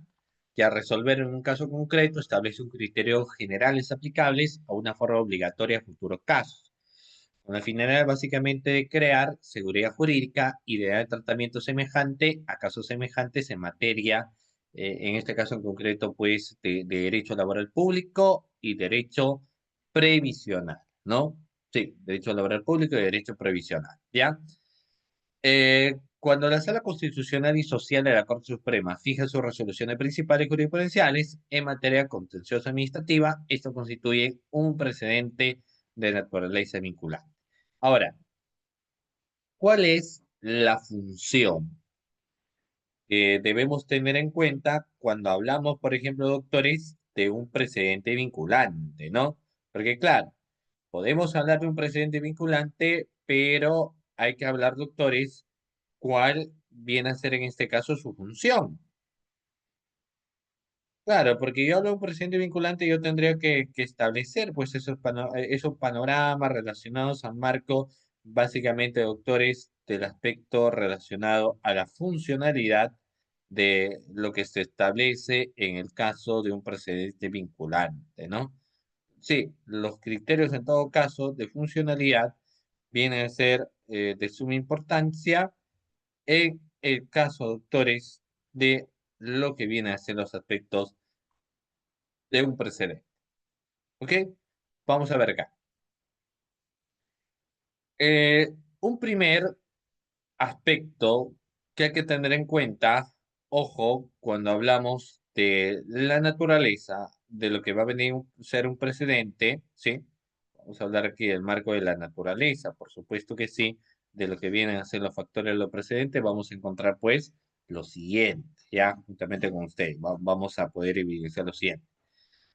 que al resolver en un caso concreto establece un criterio generales aplicables a una forma obligatoria en futuros casos, con la finalidad básicamente de crear seguridad jurídica y de dar tratamiento semejante a casos semejantes en materia, en este caso en concreto, pues, de derecho laboral público y derecho previsional, ¿no? Sí, derecho laboral público y derecho previsional, ¿ya? Cuando la Sala Constitucional y Social de la Corte Suprema fija sus resoluciones principales jurisprudenciales en materia contenciosa administrativa, esto constituye un precedente de naturaleza vinculante. Ahora, ¿cuál es la función que debemos tener en cuenta cuando hablamos, por ejemplo, doctores, de un precedente vinculante, ¿no? Porque claro, podemos hablar de un precedente vinculante, pero hay que hablar, doctores, cuál viene a ser en este caso su función. Claro, porque yo hablo de un precedente vinculante, yo tendría que establecer pues esos panoramas relacionados al marco, básicamente, doctores, del aspecto relacionado a la funcionalidad de lo que se establece en el caso de un precedente vinculante, ¿no? Sí, los criterios en todo caso de funcionalidad vienen a ser de suma importancia en el caso, doctores, de lo que viene a ser los aspectos de un precedente. ¿Ok? Vamos a ver acá. Un primer aspecto que hay que tener en cuenta, ojo, cuando hablamos de la naturaleza de lo que va a venir a ser un precedente, ¿sí? Vamos a hablar aquí del marco de la naturaleza, por supuesto que sí, de lo que vienen a ser los factores de los precedentes, vamos a encontrar pues lo siguiente, ya, juntamente con usted, vamos a poder evidenciar lo siguiente.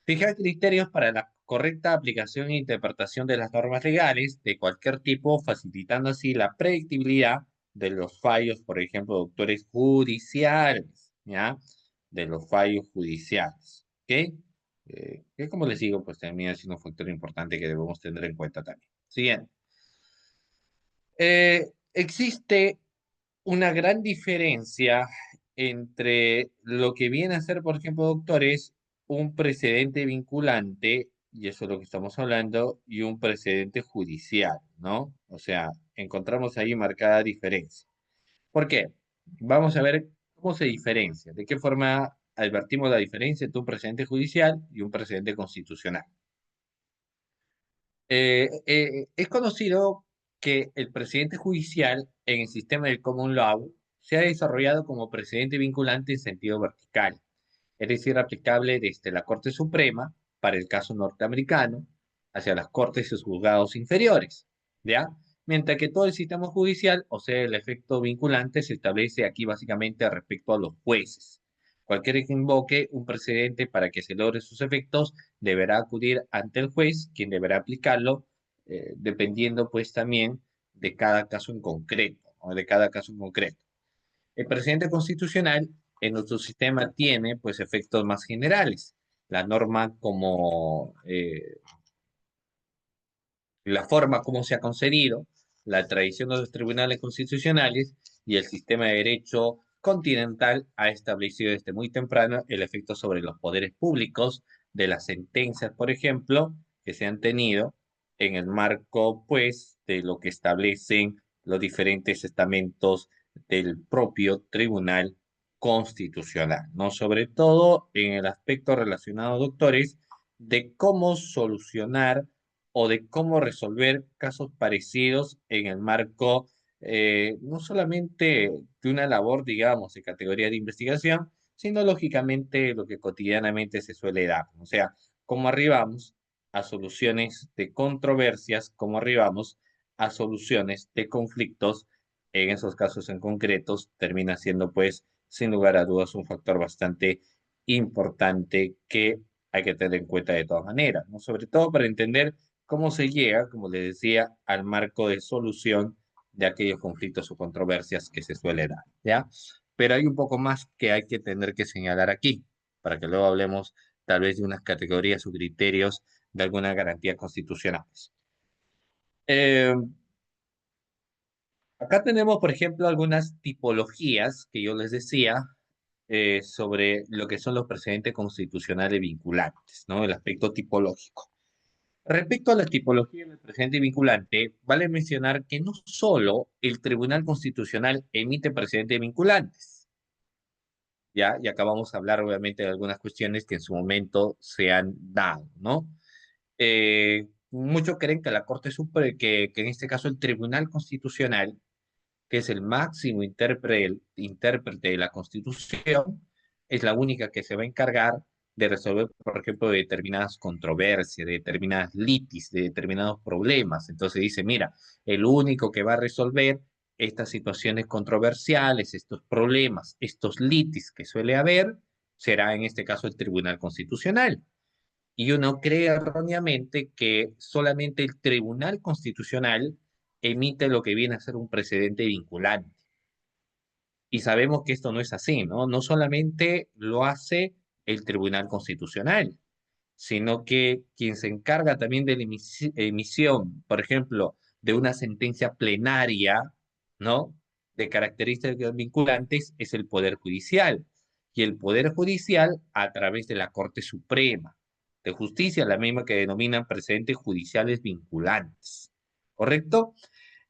Fijar criterios para la correcta aplicación e interpretación de las normas legales de cualquier tipo, facilitando así la predictibilidad de los fallos, por ejemplo, doctores judiciales, ¿ya? De los fallos judiciales, ¿ok? Que como les digo, pues también es un factor importante que debemos tener en cuenta también. Siguiente. Existe una gran diferencia entre lo que viene a ser, por ejemplo, doctores, un precedente vinculante, y eso es lo que estamos hablando, y un precedente judicial, ¿no? O sea, encontramos ahí marcada diferencia. ¿Por qué? Vamos a ver cómo se diferencia, de qué forma advertimos la diferencia entre un precedente judicial y un precedente constitucional. Es conocido que el precedente judicial en el sistema del common law se ha desarrollado como precedente vinculante en sentido vertical, es decir, aplicable desde la Corte Suprema para el caso norteamericano hacia las cortes y sus juzgados inferiores, ¿ya? Mientras que todo el sistema judicial, o sea, el efecto vinculante, se establece aquí básicamente respecto a los jueces. Cualquiera que invoque un precedente para que se logre sus efectos deberá acudir ante el juez, quien deberá aplicarlo, dependiendo pues también de cada caso en concreto, o de cada caso en concreto. El presidente constitucional en nuestro sistema tiene pues efectos más generales. La norma como la forma como se ha concedido, la tradición de los tribunales constitucionales y el sistema de derecho continental ha establecido desde muy temprano el efecto sobre los poderes públicos de las sentencias, por ejemplo, que se han tenido. en el marco, pues, de lo que establecen los diferentes estamentos del propio Tribunal Constitucional, ¿no? Sobre todo en el aspecto relacionado, doctores, de cómo solucionar o de cómo resolver casos parecidos en el marco no solamente de una labor, digamos, de categoría de investigación, sino lógicamente lo que cotidianamente se suele dar. O sea, cómo arribamos a soluciones de controversias, cómo arribamos a soluciones de conflictos. En esos casos en concretos termina siendo, pues, sin lugar a dudas, un factor bastante importante que hay que tener en cuenta de todas maneras, ¿no? Sobre todo para entender cómo se llega, como les decía, al marco de solución de aquellos conflictos o controversias que se suele dar, ¿ya? Pero hay un poco más que hay que tener que señalar aquí, para que luego hablemos tal vez de unas categorías o criterios de algunas garantías constitucionales. Eh, Acá tenemos, por ejemplo, algunas tipologías que yo les decía sobre lo que son los precedentes constitucionales vinculantes, ¿no? El aspecto tipológico. Respecto a la tipología del precedente vinculante, vale mencionar que no solo el Tribunal Constitucional emite precedentes vinculantes, ¿ya? Y acá vamos a hablar obviamente de algunas cuestiones que en su momento se han dado, ¿no? Muchos creen que la Corte Suprema, que en este caso el Tribunal Constitucional, que es el máximo intérprete de la Constitución, es la única que se va a encargar de resolver, por ejemplo, determinadas controversias, de determinadas litis, de determinados problemas. Entonces dice, mira, el único que va a resolver estas situaciones controversiales, estos problemas, estos litis que suele haber, será en este caso el Tribunal Constitucional. Y uno cree erróneamente que solamente el Tribunal Constitucional emite lo que viene a ser un precedente vinculante. Y sabemos que esto no es así, ¿no? No solamente lo hace el Tribunal Constitucional, sino que quien se encarga también de la emisión, por ejemplo, de una sentencia plenaria, ¿no? De características vinculantes es el Poder Judicial. Y el Poder Judicial a través de la Corte Suprema de Justicia, la misma que denominan precedentes judiciales vinculantes. ¿Correcto?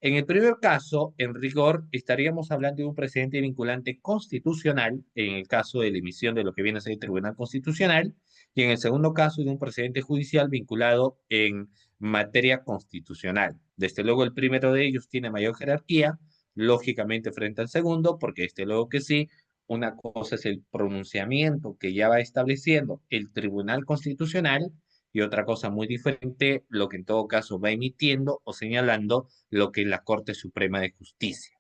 En el primer caso, en rigor, estaríamos hablando de un precedente vinculante constitucional, en el caso de la emisión de lo que viene a ser el Tribunal Constitucional, y en el segundo caso de un precedente judicial vinculado en materia constitucional. Desde luego, el primero de ellos tiene mayor jerarquía, lógicamente frente al segundo, porque desde luego que sí, una cosa es el pronunciamiento que ya va estableciendo el Tribunal Constitucional y otra cosa muy diferente, lo que en todo caso va emitiendo o señalando lo que es la Corte Suprema de Justicia.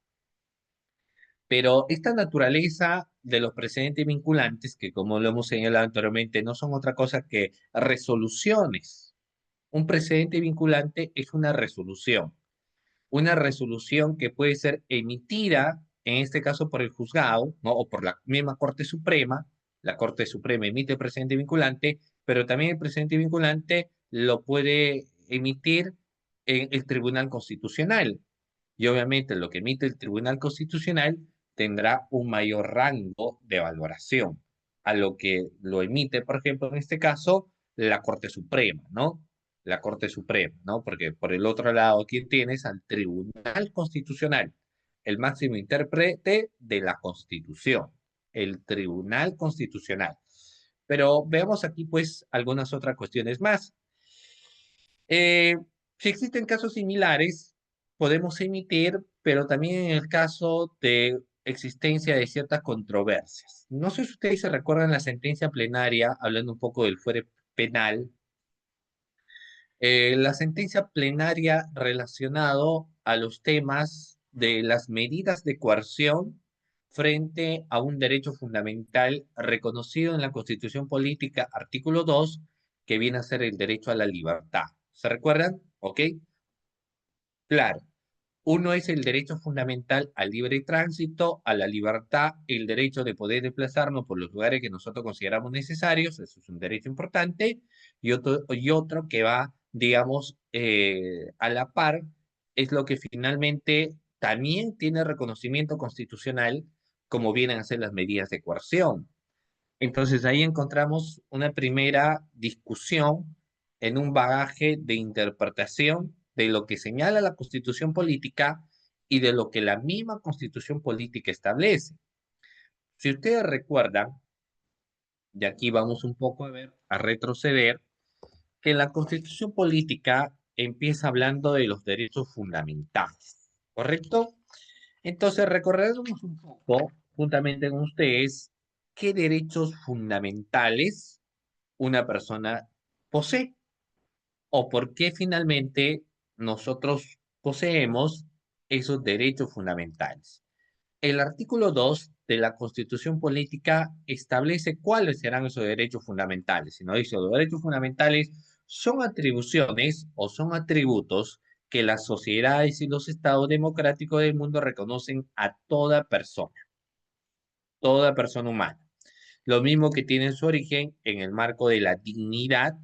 Pero esta naturaleza de los precedentes vinculantes, que como lo hemos señalado anteriormente, no son otra cosa que resoluciones. Un precedente vinculante es una resolución que puede ser emitida, en este caso por el juzgado, ¿no? O por la misma Corte Suprema. La Corte Suprema emite el precedente vinculante, pero también el precedente vinculante lo puede emitir en el Tribunal Constitucional. Y obviamente lo que emite el Tribunal Constitucional tendrá un mayor rango de valoración a lo que lo emite, por ejemplo, en este caso, la Corte Suprema, ¿no? La Corte Suprema, ¿no? Porque por el otro lado, aquí tienes al Tribunal Constitucional, el máximo intérprete de la Constitución, el Tribunal Constitucional. Pero veamos aquí, pues, algunas otras cuestiones más. Eh, si existen casos similares, podemos emitir, pero también en el caso de existencia de ciertas controversias. No sé si ustedes se recuerdan la sentencia plenaria, hablando un poco del fuero penal, la sentencia plenaria relacionado a los temas de las medidas de coerción frente a un derecho fundamental reconocido en la Constitución Política, artículo 2, que viene a ser el derecho a la libertad. ¿Se recuerdan? ¿Ok? Claro. Uno es el derecho fundamental al libre tránsito, a la libertad, el derecho de poder desplazarnos por los lugares que nosotros consideramos necesarios, eso es un derecho importante, y otro que va, digamos, a la par, es lo que finalmente también tiene reconocimiento constitucional, como vienen a ser las medidas de coerción. Entonces ahí encontramos una primera discusión en un bagaje de interpretación de lo que señala la Constitución política y de lo que la misma Constitución política establece. Si ustedes recuerdan, y aquí vamos un poco a ver, a retroceder, que la Constitución política empieza hablando de los derechos fundamentales, ¿correcto? Entonces, recorreremos un poco, juntamente con ustedes, qué derechos fundamentales una persona posee o por qué finalmente nosotros poseemos esos derechos fundamentales. El artículo 2 de la Constitución Política establece cuáles serán esos derechos fundamentales. Si no dice, los derechos fundamentales son atribuciones o son atributos que las sociedades y los estados democráticos del mundo reconocen a toda persona humana. Lo mismo que tiene su origen en el marco de la dignidad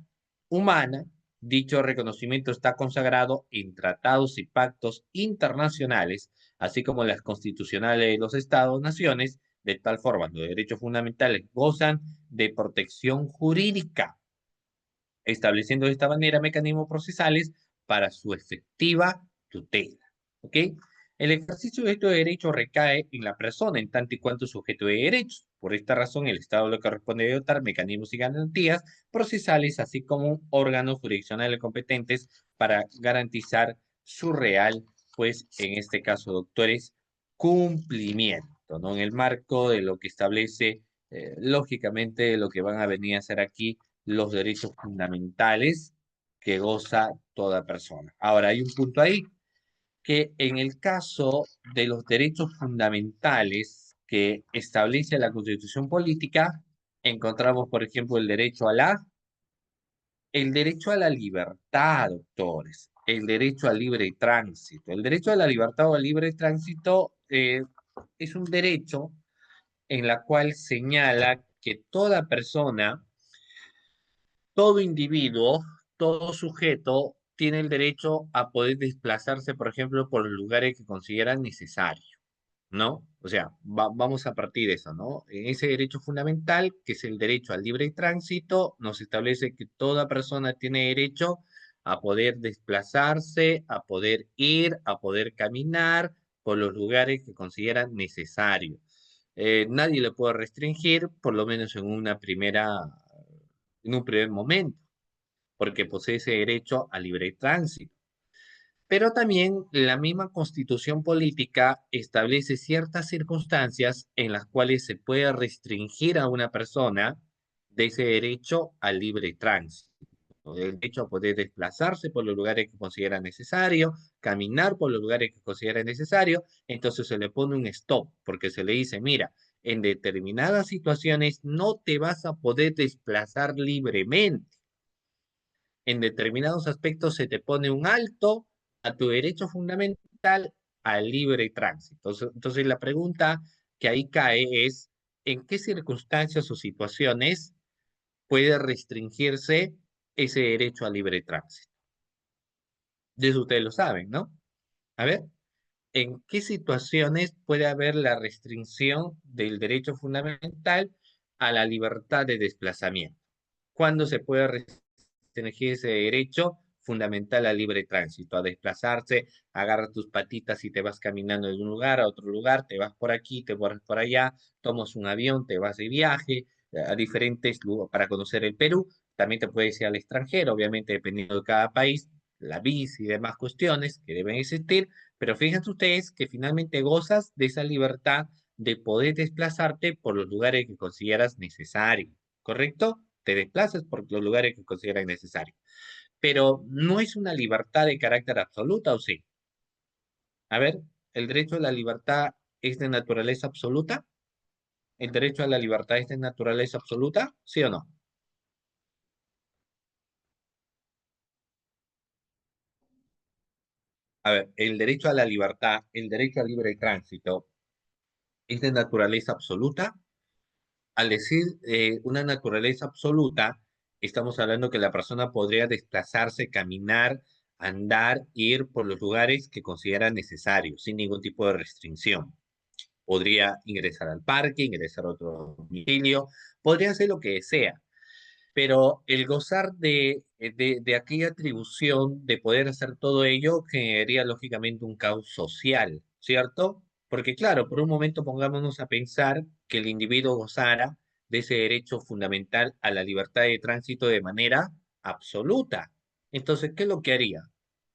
humana. Dicho reconocimiento está consagrado en tratados y pactos internacionales, así como las constitucionales de los estados-naciones, de tal forma que los derechos fundamentales gozan de protección jurídica, estableciendo de esta manera mecanismos procesales para su efectiva tutela. ¿Ok? El ejercicio de estos derechos recae en la persona en tanto y cuanto sujeto de derechos. Por esta razón, el Estado le corresponde dotar mecanismos y garantías procesales, así como órganos jurisdiccionales competentes para garantizar su real, pues en este caso, doctores, cumplimiento, ¿no? En el marco de lo que establece, lógicamente, lo que van a venir a hacer aquí los derechos fundamentales que goza toda persona. Ahora, hay un punto ahí, que en el caso de los derechos fundamentales que establece la Constitución política, encontramos, por ejemplo, el derecho a la libertad, doctores, el derecho al libre tránsito. El derecho a la libertad o al libre tránsito es un derecho en la cual señala que toda persona, todo individuo, todo sujeto tiene el derecho a poder desplazarse, por ejemplo, por los lugares que consideran necesarios, ¿no? O sea, vamos a partir de eso, ¿no? En ese derecho fundamental, que es el derecho al libre tránsito, nos establece que toda persona tiene derecho a poder desplazarse, a poder ir, a poder caminar por los lugares que consideran necesarios. Nadie le puede restringir, por lo menos en un primer momento, porque posee ese derecho a libre tránsito. Pero también la misma constitución política establece ciertas circunstancias en las cuales se puede restringir a una persona de ese derecho al libre tránsito. El derecho a poder desplazarse por los lugares que considera necesario, caminar por los lugares que considera necesario, entonces se le pone un stop, porque se le dice, mira, en determinadas situaciones no te vas a poder desplazar libremente. En determinados aspectos se te pone un alto a tu derecho fundamental al libre tránsito. Entonces, la pregunta que ahí cae es, ¿en qué circunstancias o situaciones puede restringirse ese derecho al libre tránsito? De eso ustedes lo saben, ¿no? A ver, ¿en qué situaciones puede haber la restricción del derecho fundamental a la libertad de desplazamiento? ¿Cuándo se puede restringir ese derecho fundamental al libre tránsito, a desplazarse, agarras tus patitas y te vas caminando de un lugar a otro lugar, te vas por aquí, te vas por allá, tomas un avión, te vas de viaje a diferentes lugares para conocer el Perú, también te puedes ir al extranjero, obviamente dependiendo de cada país, la visa y demás cuestiones que deben existir, pero fíjense ustedes que finalmente gozas de esa libertad de poder desplazarte por los lugares que consideras necesarios, ¿correcto? Te desplazas por los lugares que consideras necesarios. Pero no es una libertad de carácter absoluta, ¿o sí? A ver, ¿el derecho a la libertad es de naturaleza absoluta? ¿El derecho a la libertad es de naturaleza absoluta? ¿Sí o no? A ver, el derecho a la libertad, el derecho al libre tránsito, ¿es de naturaleza absoluta? Al decir una naturaleza absoluta, estamos hablando que la persona podría desplazarse, caminar, andar, ir por los lugares que considera necesarios, sin ningún tipo de restricción. Podría ingresar al parque, ingresar a otro domicilio, podría hacer lo que desea. pero el gozar de aquella atribución de poder hacer todo ello generaría lógicamente un caos social, ¿cierto? Porque claro, por un momento pongámonos a pensar que el individuo gozara de ese derecho fundamental a la libertad de tránsito de manera absoluta. Entonces, ¿qué es lo que haría?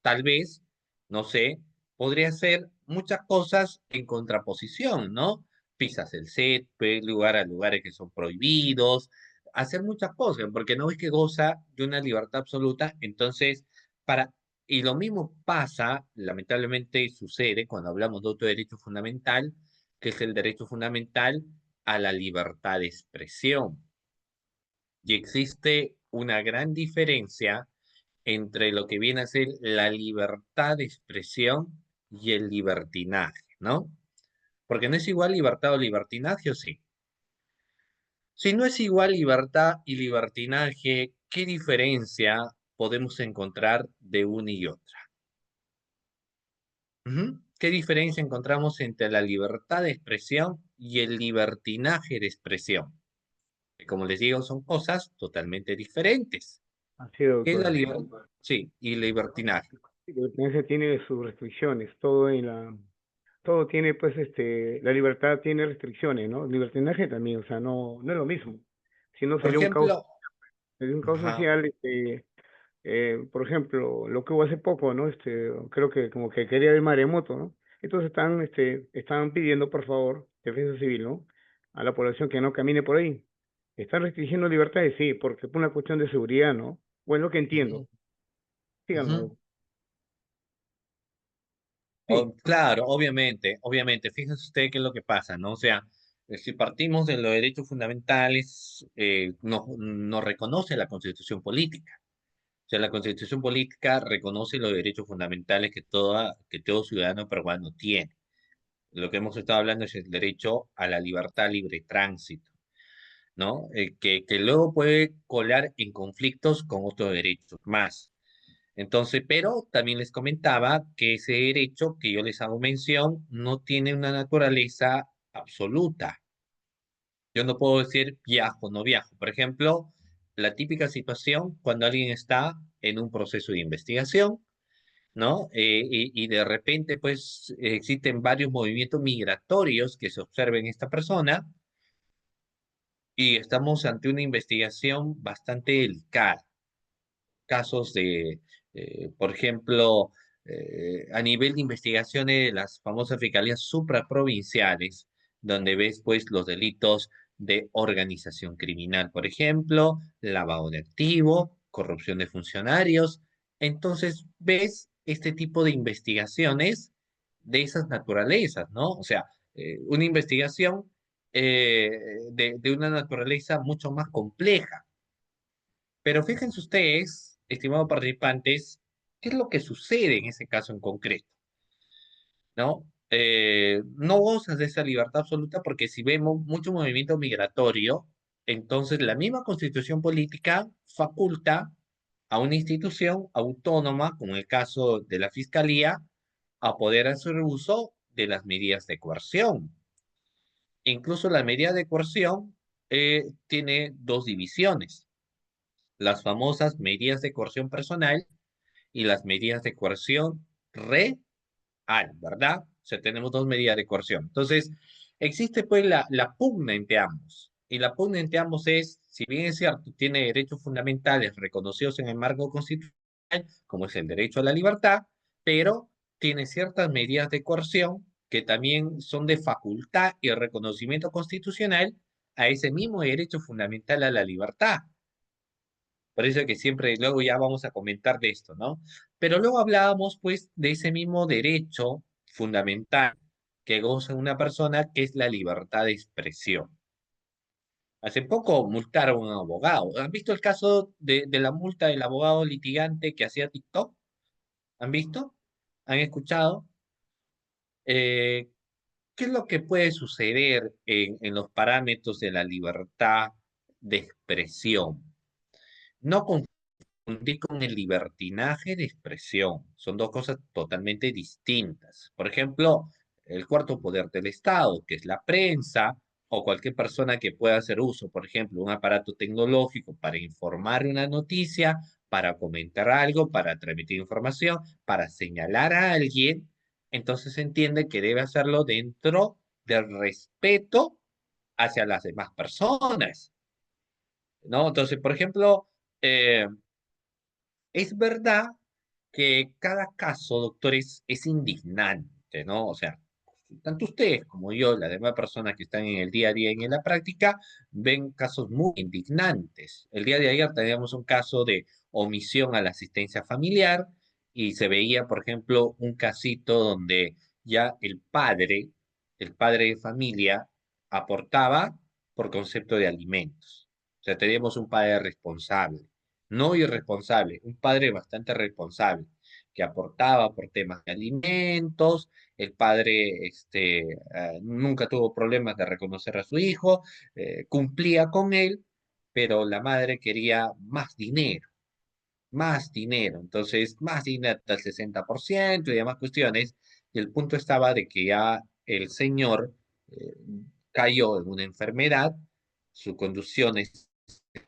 Tal vez, no sé, podría hacer muchas cosas en contraposición, ¿no? Pisas el césped, lugar a lugares que son prohibidos, hacer muchas cosas, porque no es que goza de una libertad absoluta, entonces, para, y lo mismo pasa, lamentablemente sucede cuando hablamos de otro derecho fundamental, que es el derecho fundamental a la libertad de expresión. Y existe una gran diferencia entre lo que viene a ser la libertad de expresión y el libertinaje, ¿no? Porque no es igual libertad o libertinaje, ¿o sí? Si no es igual libertad y libertinaje, ¿qué diferencia podemos encontrar de una y otra? Ujú. ¿Qué diferencia encontramos entre la libertad de expresión y el libertinaje de expresión? Que como les digo, son cosas totalmente diferentes. Así, ¿Qué es la doctor. libertad? Sí, y libertinaje. Sí, la dependencia tiene sus restricciones, todo tiene, pues, la libertad tiene restricciones, ¿no? El libertinaje también, o sea, no es lo mismo. Si no Por ejemplo, sería un caos ajá, social, por ejemplo, lo que hubo hace poco, ¿no? Creo que como que quería el maremoto, ¿no? Entonces están pidiendo, por favor, defensa civil, ¿no? A la población que no camine por ahí. ¿Están restringiendo libertades? Sí, porque por una cuestión de seguridad, ¿no? Bueno, lo que entiendo. ujú, ujú. Síganos. Sí, Claro, obviamente, fíjese usted qué es lo que pasa, ¿no? O sea, si partimos de los derechos fundamentales, no reconoce la Constitución política. O sea, la Constitución política reconoce los derechos fundamentales que todo ciudadano peruano tiene. Lo que hemos estado hablando es el derecho a la libertad, libre tránsito, ¿no? Que luego puede colar en conflictos con otros derechos más. Entonces, pero también les comentaba que ese derecho que yo les hago mención no tiene una naturaleza absoluta. Yo no puedo decir viajo, no viajo. Por ejemplo, la típica situación cuando alguien está en un proceso de investigación, ¿no? Y de repente, pues, existen varios movimientos migratorios que se observen en esta persona y estamos ante una investigación bastante delicada. Casos de, por ejemplo, a nivel de investigaciones de las famosas fiscalías supraprovinciales, donde ves pues los delitos de organización criminal, por ejemplo, lavado de activo, corrupción de funcionarios. Entonces ves este tipo de investigaciones de esas naturalezas, ¿no? O sea, una investigación de una naturaleza mucho más compleja. Pero fíjense ustedes, estimados participantes, qué es lo que sucede en ese caso en concreto, ¿no? No gozas de esa libertad absoluta porque si vemos mucho movimiento migratorio, entonces la misma constitución política faculta a una institución autónoma, como el caso de la Fiscalía, a poder hacer uso de las medidas de coerción. Incluso la medida de coerción tiene dos divisiones, las famosas medidas de coerción personal y las medidas de coerción real, ¿verdad? O sea, tenemos dos medidas de coerción. Entonces, existe pues la pugna entre ambos. Y la pugna entre ambos es, si bien es cierto, tiene derechos fundamentales reconocidos en el marco constitucional, como es el derecho a la libertad, pero tiene ciertas medidas de coerción que también son de facultad y reconocimiento constitucional a ese mismo derecho fundamental a la libertad. Por eso que siempre, luego ya vamos a comentar de esto, ¿no? Pero luego hablábamos, pues, de ese mismo derecho fundamental que goza una persona, que es la libertad de expresión. Hace poco multaron a un abogado. ¿Han visto el caso de la multa del abogado litigante que hacía TikTok? ¿Han visto? ¿Han escuchado? Eh, ¿Qué es lo que puede suceder en los parámetros de la libertad de expresión? No confundir con el libertinaje de expresión. Son dos cosas totalmente distintas. Por ejemplo, el cuarto poder del Estado, que es la prensa, o cualquier persona que pueda hacer uso, por ejemplo, un aparato tecnológico para informar una noticia, para comentar algo, para transmitir información, para señalar a alguien, entonces se entiende que debe hacerlo dentro del respeto hacia las demás personas, ¿no? Entonces, por ejemplo, eh, es verdad que cada caso, doctores, es indignante, ¿no? O sea, tanto ustedes como yo, las demás personas que están en el día a día y en la práctica, ven casos muy indignantes. El día de ayer teníamos un caso de omisión a la asistencia familiar y se veía, por ejemplo, un casito donde ya el padre de familia, aportaba por concepto de alimentos. O sea, teníamos un padre responsable, no irresponsable, un padre bastante responsable, que aportaba por temas de alimentos. El padre nunca tuvo problemas de reconocer a su hijo, cumplía con él, pero la madre quería más dinero, más dinero. Entonces, más dinero hasta el 60% y demás cuestiones. Y el punto estaba de que ya el señor eh, cayó en una enfermedad, sus conducciones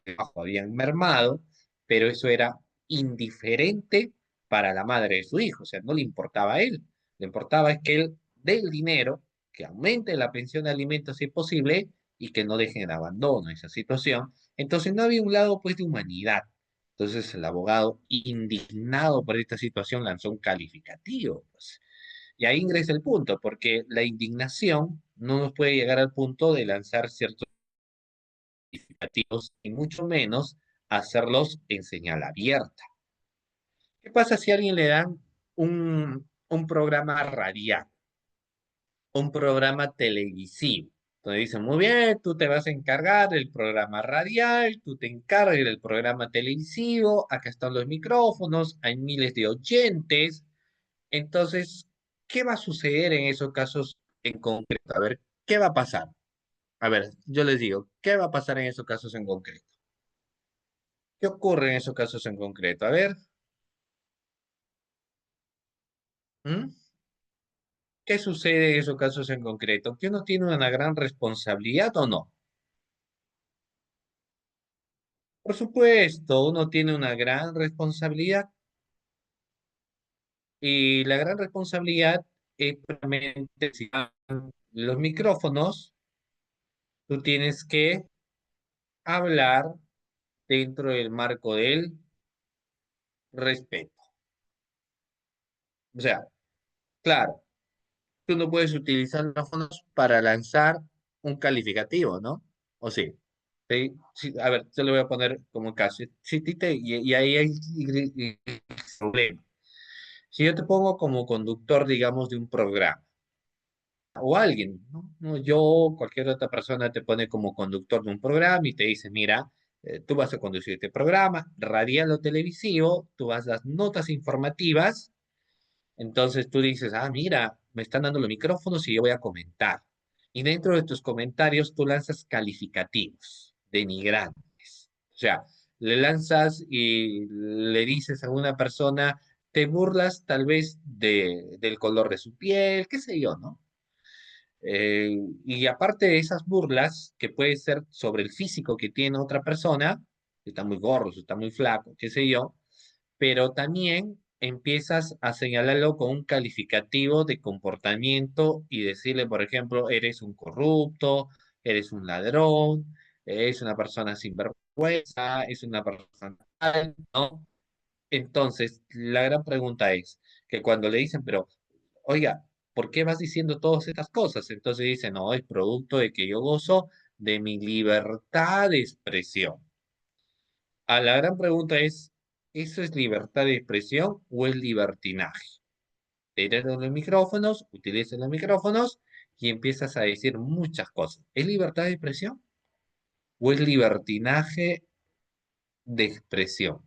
trabajo habían mermado, pero eso era indiferente para la madre de su hijo, o sea, no le importaba a él, le importaba es que él dé el dinero, que aumente la pensión de alimentos si es posible y que no dejen en abandono esa situación. Entonces no había un lado pues de humanidad. Entonces el abogado, indignado por esta situación, lanzó un calificativo, pues. Y ahí ingresa el punto, porque la indignación no nos puede llegar al punto de lanzar ciertos calificativos y mucho menos hacerlos en señal abierta. ¿Qué pasa si a alguien le dan un programa radial, un programa televisivo? Entonces dicen, muy bien, tú te vas a encargar del programa radial, tú te encargas del programa televisivo, acá están los micrófonos, hay miles de oyentes. Entonces, ¿qué va a suceder en esos casos en concreto? A ver, ¿qué va a pasar? A ver, yo les digo, ¿qué va a pasar en esos casos en concreto? ¿Qué ocurre en esos casos en concreto? A ver, ¿mm? ¿Qué sucede en esos casos en concreto? ¿Que uno tiene una gran responsabilidad o no? Por supuesto, uno tiene una gran responsabilidad y la gran responsabilidad es realmente si dan los micrófonos, tú tienes que hablar dentro del marco del respeto. O sea, claro, tú no puedes utilizar los micrófonos para lanzar un calificativo, ¿no? ¿O sí? Sí, sí, a ver, te lo voy a poner como caso. Y ahí hay problema. Si yo te pongo como conductor, digamos, de un programa, o alguien, ¿no? No, yo, cualquier otra persona te pone como conductor de un programa y te dice, mira, tú vas a conducir este programa, radial o televisivo, tú vas a dar notas informativas. Entonces tú dices, ah, mira, me están dando los micrófonos y yo voy a comentar. Y dentro de tus comentarios tú lanzas calificativos, denigrantes. O sea, le lanzas y le dices a una persona, te burlas tal vez del color de su piel, qué sé yo, ¿no? Y aparte de esas burlas, que puede ser sobre el físico que tiene otra persona, si está muy gordo, si está muy flaco, qué sé yo, pero también empiezas a señalarlo con un calificativo de comportamiento y decirle, por ejemplo, eres un corrupto, eres un ladrón, eres una persona sinvergüenza, es una persona tal, ¿no? Entonces, la gran pregunta es que cuando le dicen, pero, oiga, ¿por qué vas diciendo todas estas cosas? Entonces dicen, no, es producto de que yo gozo de mi libertad de expresión. A la gran pregunta es, ¿eso es libertad de expresión o es libertinaje? Tienes los micrófonos, utilizas los micrófonos y empiezas a decir muchas cosas. ¿Es libertad de expresión o es libertinaje de expresión?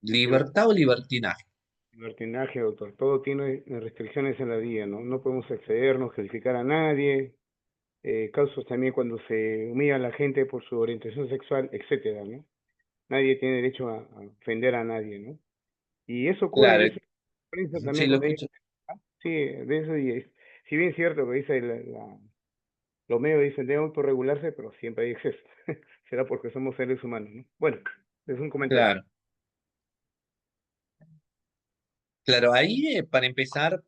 ¿Libertad o libertinaje? Libertinaje, doctor. Todo tiene restricciones en la vía, ¿no? No podemos excedernos, calificar a nadie. Casos también cuando se humilla a la gente por su orientación sexual, etcétera, ¿no? Nadie tiene derecho a ofender a nadie, ¿no? Y eso ocurre a Claro, veces en la prensa sí también lo cuando hay... escucho. Sí, de eso y es. si bien es cierto que dice los medios dicen deben autorregularse, pero siempre hay exceso. Será porque somos seres humanos, ¿no? Bueno, es un comentario. Claro, claro, ahí para empezar,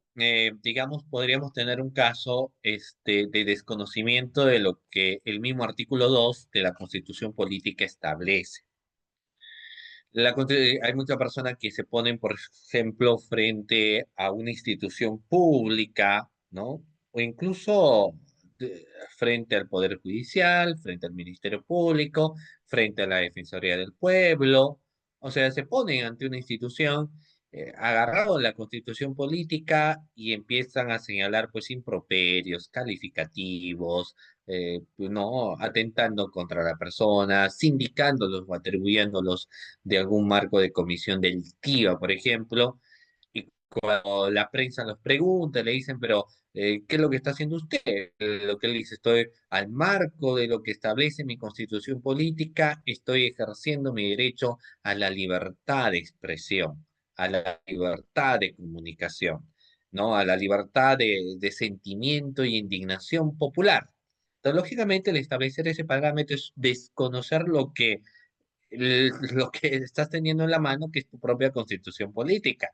digamos, podríamos tener un caso de desconocimiento de lo que el mismo artículo 2 de la Constitución Política establece. Hay muchas personas que se ponen, por ejemplo, frente a una institución pública, ¿no? O incluso frente al Poder Judicial, frente al Ministerio Público, frente a la Defensoría del Pueblo. O sea, se ponen ante una institución agarrado a la Constitución Política y empiezan a señalar, pues, improperios, calificativos, no, atentando contra la persona, sindicándolos o atribuyéndolos de algún marco de comisión delictiva, por ejemplo, y cuando la prensa los pregunta, le dicen, pero ¿qué es lo que está haciendo usted? Lo que él dice, estoy al marco de lo que establece mi constitución política, estoy ejerciendo mi derecho a la libertad de expresión, a la libertad de comunicación, ¿no? A la libertad de sentimiento y indignación popular. Entonces, lógicamente, el establecer ese parámetro es desconocer lo que estás teniendo en la mano, que es tu propia constitución política.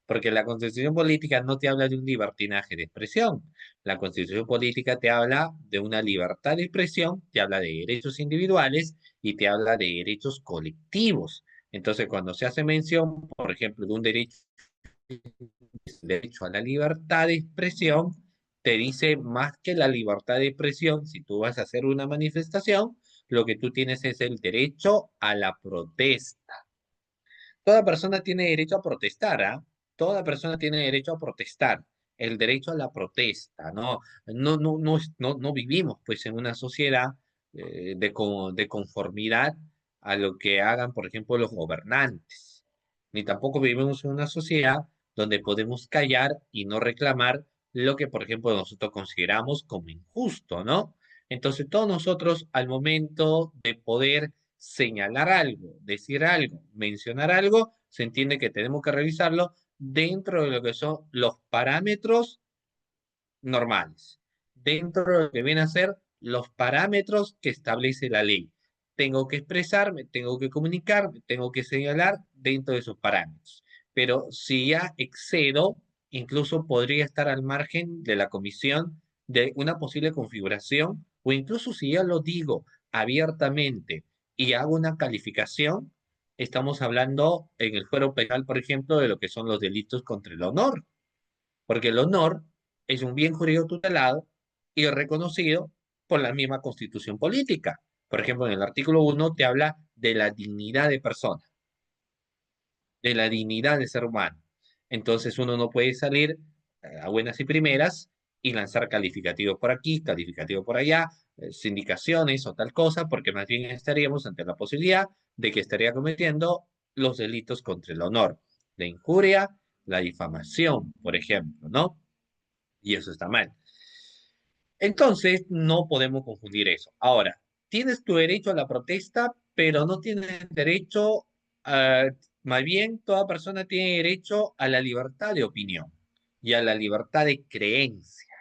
Porque la constitución política no te habla de un libertinaje de expresión. La constitución política te habla de una libertad de expresión, te habla de derechos individuales y te habla de derechos colectivos. Entonces, cuando se hace mención, por ejemplo, de un derecho a la libertad de expresión, te dice más que la libertad de expresión, si tú vas a hacer una manifestación, lo que tú tienes es el derecho a la protesta. Toda persona tiene derecho a protestar, ¿ah? Toda persona tiene derecho a protestar. El derecho a la protesta, ¿no? No vivimos pues en una sociedad de conformidad a lo que hagan, por ejemplo, los gobernantes. Ni tampoco vivimos en una sociedad donde podemos callar y no reclamar lo que, por ejemplo, nosotros consideramos como injusto, ¿no? Entonces, todos nosotros, al momento de poder señalar algo, decir algo, mencionar algo, se entiende que tenemos que revisarlo dentro de lo que son los parámetros normales, dentro de lo que vienen a ser los parámetros que establece la ley. Tengo que expresarme, tengo que comunicarme, tengo que señalar dentro de esos parámetros. Pero si ya excedo, incluso podría estar al margen de la comisión de una posible configuración, o incluso si ya lo digo abiertamente y hago una calificación, estamos hablando en el fuero penal, por ejemplo, de lo que son los delitos contra el honor, porque el honor es un bien jurídico tutelado y reconocido por la misma constitución política. Por ejemplo, en el artículo 1 te habla de la dignidad de persona, de la dignidad del ser humano. Entonces uno no puede salir a buenas y primeras y lanzar calificativos por aquí, calificativos por allá, sindicaciones o tal cosa, porque más bien estaríamos ante la posibilidad de que estaría cometiendo los delitos contra el honor, la injuria, la difamación, por ejemplo, ¿no? Y eso está mal. Entonces, no podemos confundir eso. Ahora, tienes tu derecho a la protesta, pero no tienes derecho a, más bien, toda persona tiene derecho a la libertad de opinión y a la libertad de creencia,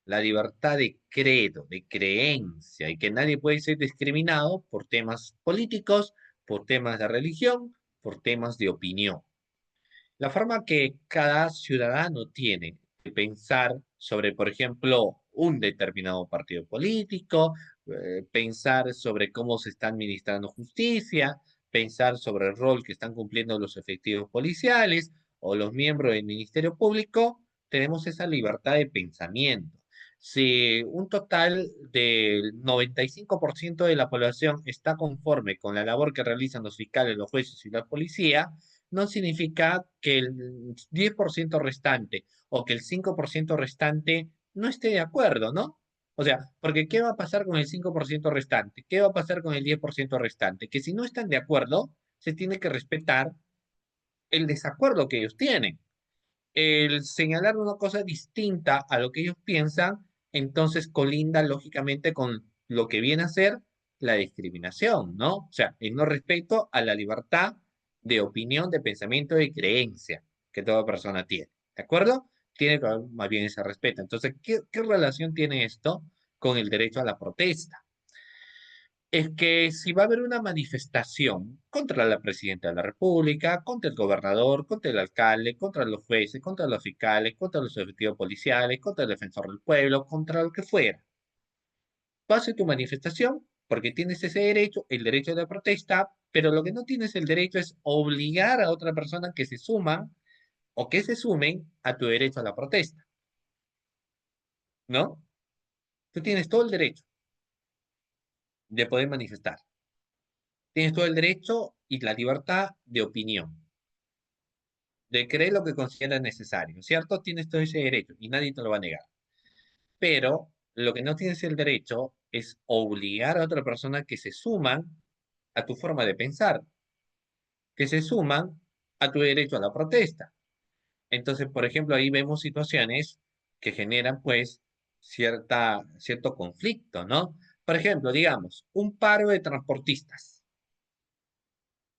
la libertad de credo, de creencia, y que nadie puede ser discriminado por temas políticos, por temas de religión, por temas de opinión. La forma que cada ciudadano tiene de pensar sobre, por ejemplo, un determinado partido político, pensar sobre cómo se está administrando justicia, pensar sobre el rol que están cumpliendo los efectivos policiales o los miembros del Ministerio Público, tenemos esa libertad de pensamiento. Si un total del 95% de la población está conforme con la labor que realizan los fiscales, los jueces y la policía, no significa que el 10% restante o que el 5% restante no esté de acuerdo, ¿no? O sea, porque ¿qué va a pasar con el 5% restante? ¿Qué va a pasar con el 10% restante? Que si no están de acuerdo, se tiene que respetar el desacuerdo que ellos tienen. El señalar una cosa distinta a lo que ellos piensan, entonces colinda lógicamente con lo que viene a ser la discriminación, ¿no? O sea, el no respeto a la libertad de opinión, de pensamiento y creencia que toda persona tiene, ¿de acuerdo? tiene que haber más bien ese respeto. Entonces, ¿qué relación tiene esto con el derecho a la protesta? Es que si va a haber una manifestación contra la presidenta de la República, contra el gobernador, contra el alcalde, contra los jueces, contra los fiscales, contra los efectivos policiales, contra el defensor del pueblo, contra lo que fuera, tú haces tu manifestación porque tienes ese derecho, el derecho de protesta, pero lo que no tienes el derecho es obligar a otra persona que se suma o que se sumen a tu derecho a la protesta, ¿no? Tú tienes todo el derecho de poder manifestar. Tienes todo el derecho y la libertad de opinión, de creer lo que consideras necesario, ¿cierto? Tienes todo ese derecho y nadie te lo va a negar. Pero lo que no tienes el derecho es obligar a otra persona que se suman a tu forma de pensar, que se suman a tu derecho a la protesta. Entonces, por ejemplo, ahí vemos situaciones que generan, pues, cierto conflicto, ¿no? Por ejemplo, digamos, un paro de transportistas.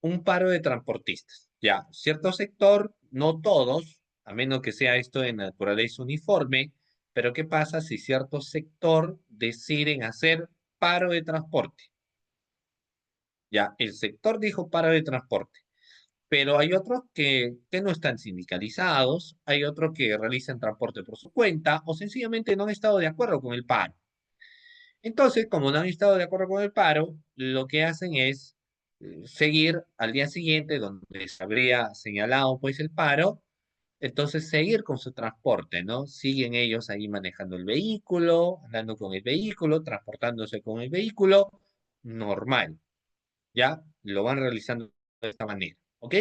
Un paro de transportistas. Ya, cierto sector, no todos, a menos que sea esto de naturaleza uniforme, pero ¿qué pasa si cierto sector deciden hacer paro de transporte? Ya, el sector dijo paro de transporte, pero hay otros que no están sindicalizados, hay otros que realizan transporte por su cuenta o sencillamente no han estado de acuerdo con el paro. Entonces, como no han estado de acuerdo con el paro, lo que hacen es seguir al día siguiente, donde se habría señalado pues el paro, entonces seguir con su transporte, ¿no? Siguen ellos ahí manejando el vehículo, andando con el vehículo, transportándose con el vehículo, normal, ¿ya? Lo van realizando de esta manera, ¿ok?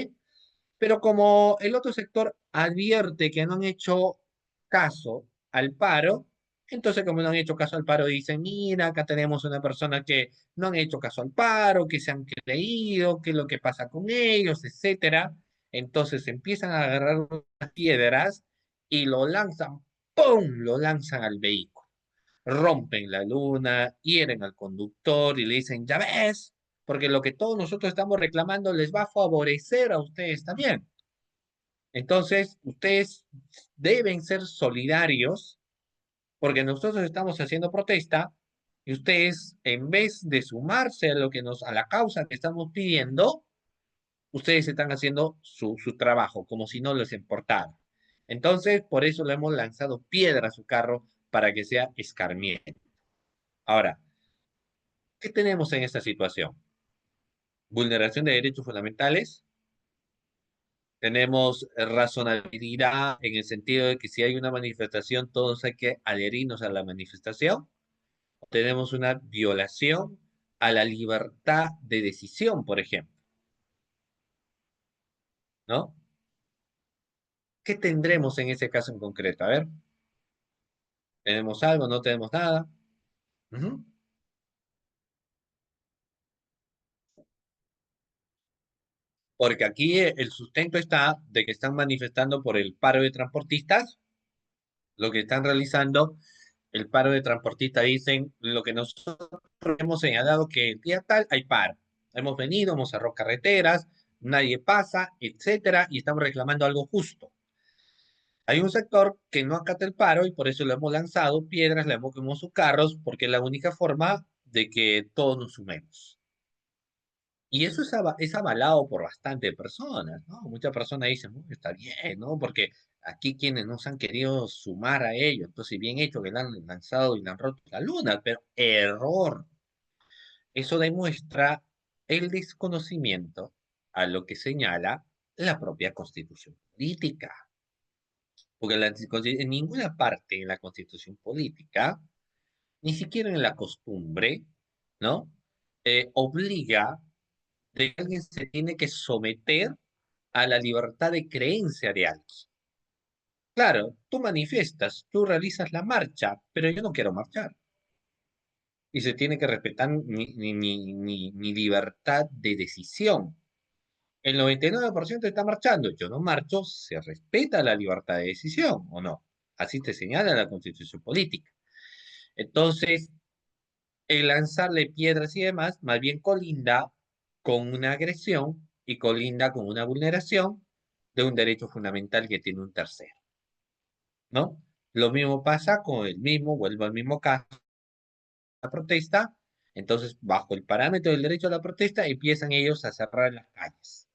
Pero como el otro sector advierte que no han hecho caso al paro, entonces como no han hecho caso al paro, dicen, mira, acá tenemos una persona que no han hecho caso al paro, que se han creído, qué es lo que pasa con ellos, etcétera. Entonces empiezan a agarrar las piedras y lo lanzan, ¡pum! Lo lanzan al vehículo. Rompen la luna, hieren al conductor y le dicen, ya ves, porque lo que todos nosotros estamos reclamando les va a favorecer a ustedes también. Entonces, ustedes deben ser solidarios porque nosotros estamos haciendo protesta y ustedes, en vez de sumarse a a la causa que estamos pidiendo, ustedes están haciendo su trabajo como si no les importara. Entonces, por eso le hemos lanzado piedra a su carro para que sea escarmiento. Ahora, ¿qué tenemos en esta situación? Vulneración de derechos fundamentales. Tenemos razonabilidad en el sentido de que si hay una manifestación, todos hay que adherirnos a la manifestación. Tenemos una violación a la libertad de decisión, por ejemplo, ¿no? ¿Qué tendremos en ese caso en concreto? A ver, ¿tenemos algo? ¿No tenemos nada? Ujú. Porque aquí el sustento está de que están manifestando por el paro de transportistas, lo que están realizando el paro de transportistas dicen lo que nosotros hemos señalado que el día tal hay paro. Hemos venido, hemos cerrado carreteras, nadie pasa, etcétera, y estamos reclamando algo justo. Hay un sector que no acata el paro y por eso le hemos lanzado piedras, le hemos quemado sus carros, porque es la única forma de que todos nos sumemos. Y eso es avalado por bastante personas, ¿no? Muchas personas dicen, está bien, ¿no? Porque aquí quienes no se han querido sumar a ello, entonces bien hecho que le han lanzado y le han roto la luna, pero error. Eso demuestra el desconocimiento a lo que señala la propia constitución política. Porque en ninguna parte en la constitución política, ni siquiera en la costumbre, ¿no? Obliga de que alguien se tiene que someter a la libertad de creencia de alguien. Claro, tú manifiestas, tú realizas la marcha, pero yo no quiero marchar. Y se tiene que respetar mi libertad de decisión. El 99% está marchando, yo no marcho, se respeta la libertad de decisión, ¿o no? Así te señala la Constitución política. Entonces, el lanzarle piedras y demás, más bien colinda con una agresión y colinda con una vulneración de un derecho fundamental que tiene un tercero, ¿no? Lo mismo pasa con el mismo, vuelvo al mismo caso, la protesta. Entonces, bajo el parámetro del derecho a la protesta, empiezan ellos a cerrar las calles.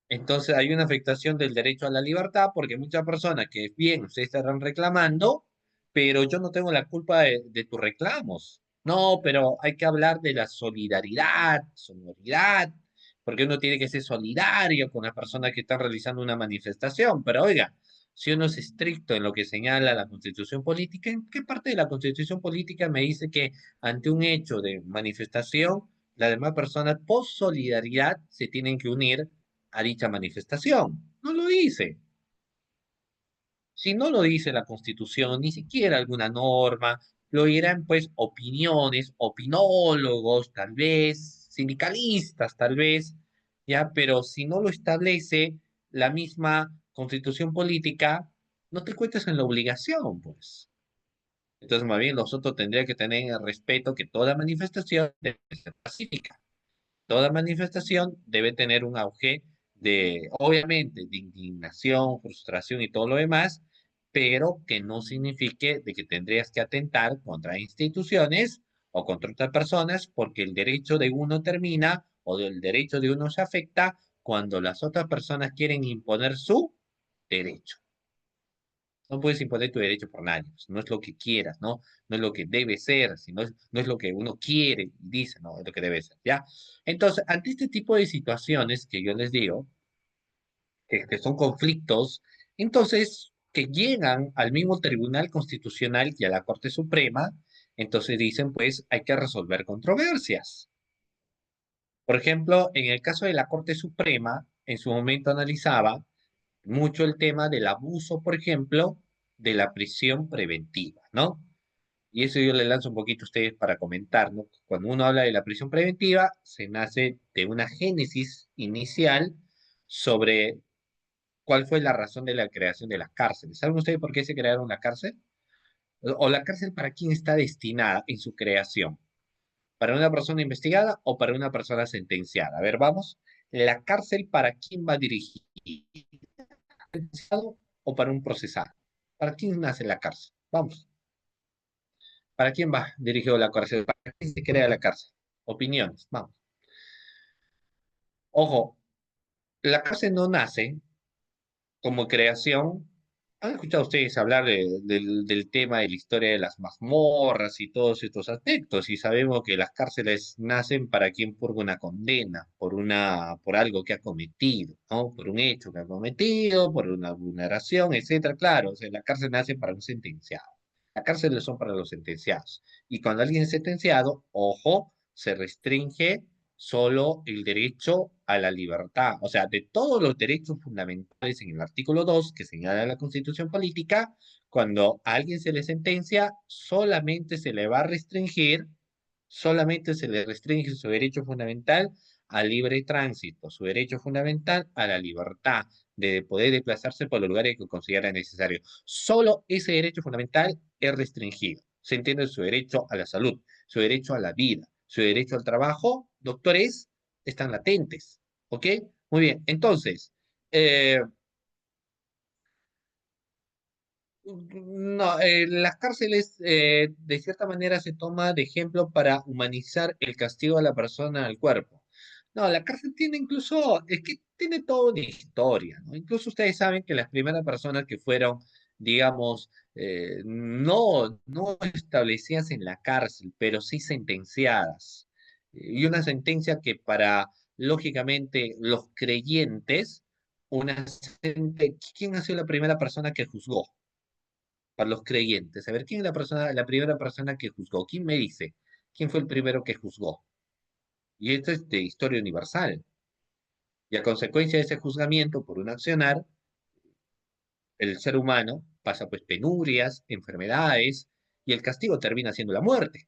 Entonces hay una afectación del derecho a la libertad porque muchas personas que bien ustedes estarán reclamando, pero yo no tengo la culpa de tus reclamos. No, pero hay que hablar de la solidaridad, sonoridad, porque uno tiene que ser solidario con las personas que están realizando una manifestación. Pero oiga, si uno es estricto en lo que señala la Constitución política, ¿en qué parte de la Constitución política me dice que ante un hecho de manifestación, las demás personas por solidaridad se tienen que unir a dicha manifestación? No lo dice. Si no lo dice la Constitución, ni siquiera alguna norma, lo dirán pues opiniones, opinólogos, tal vez, sindicalistas, tal vez, ya, pero si no lo establece la misma Constitución política, no te cuentes en la obligación, pues. Entonces, más bien, nosotros tendría que tener el respeto que toda manifestación debe ser pacífica. Toda manifestación debe tener un auge de, obviamente, de indignación, frustración y todo lo demás, pero que no signifique de que tendrías que atentar contra instituciones o contra otras personas porque el derecho de uno termina o el derecho de uno se afecta cuando las otras personas quieren imponer su derecho. No puedes imponer tu derecho por nadie, pues, no es lo que quieras, ¿no? No es lo que debe ser, sino no es lo que uno quiere y dice, no, es lo que debe ser, ¿ya? Entonces, ante este tipo de situaciones que yo les digo, que son conflictos, entonces, que llegan al mismo Tribunal Constitucional y a la Corte Suprema, entonces dicen, pues, hay que resolver controversias. Por ejemplo, en el caso de la Corte Suprema, en su momento analizaba mucho el tema del abuso, por ejemplo, de la prisión preventiva, ¿no? Y eso yo le lanzo un poquito a ustedes para comentar, ¿no? Cuando uno habla de la prisión preventiva, se nace de una génesis inicial sobre cuál fue la razón de la creación de las cárceles. ¿Saben ustedes por qué se crearon la cárcel? O la cárcel para quién está destinada en su creación. ¿Para una persona investigada o para una persona sentenciada? A ver, vamos. ¿La cárcel para quién va dirigida? ¿Sentenciado o para un procesado? ¿Para quién nace la cárcel? Vamos. ¿Para quién va dirigido la cárcel? ¿Para quién se crea la cárcel? Opiniones, vamos. Ojo, la cárcel no nace como creación. ¿Han escuchado ustedes hablar del tema de la historia de las mazmorras y todos estos aspectos? Y sabemos que las cárceles nacen para quien purga una condena por algo que ha cometido, ¿no? Por un hecho que ha cometido, por una vulneración, etcétera. Claro, o sea, la cárcel nace para un sentenciado. Las cárceles son para los sentenciados. Y cuando alguien es sentenciado, ojo, se restringe solo el derecho a la libertad. O sea, de todos los derechos fundamentales en el artículo 2 que señala la Constitución Política, cuando a alguien se le sentencia, solamente se le restringe su derecho fundamental al libre tránsito, su derecho fundamental a la libertad de poder desplazarse por los lugares que considera necesario. Solo ese derecho fundamental es restringido. Se entiende su derecho a la salud, su derecho a la vida, su derecho al trabajo, doctores, están latentes. ¿Ok? Muy bien. Entonces, eh, no, las cárceles de cierta manera se toma de ejemplo para humanizar el castigo a la persona, al cuerpo. No, la cárcel tiene incluso, es que tiene toda una historia, ¿no? Incluso ustedes saben que las primeras personas que fueron, digamos, no establecidas en la cárcel, pero sí sentenciadas. Y una sentencia que para, lógicamente, los creyentes, ¿quién ha sido la primera persona que juzgó? Para los creyentes. A ver, ¿quién es la primera persona que juzgó? ¿Quién me dice? ¿Quién fue el primero que juzgó? Y esto es de historia universal. Y a consecuencia de ese juzgamiento por un accionar, el ser humano pasa pues penurias, enfermedades, y el castigo termina siendo la muerte.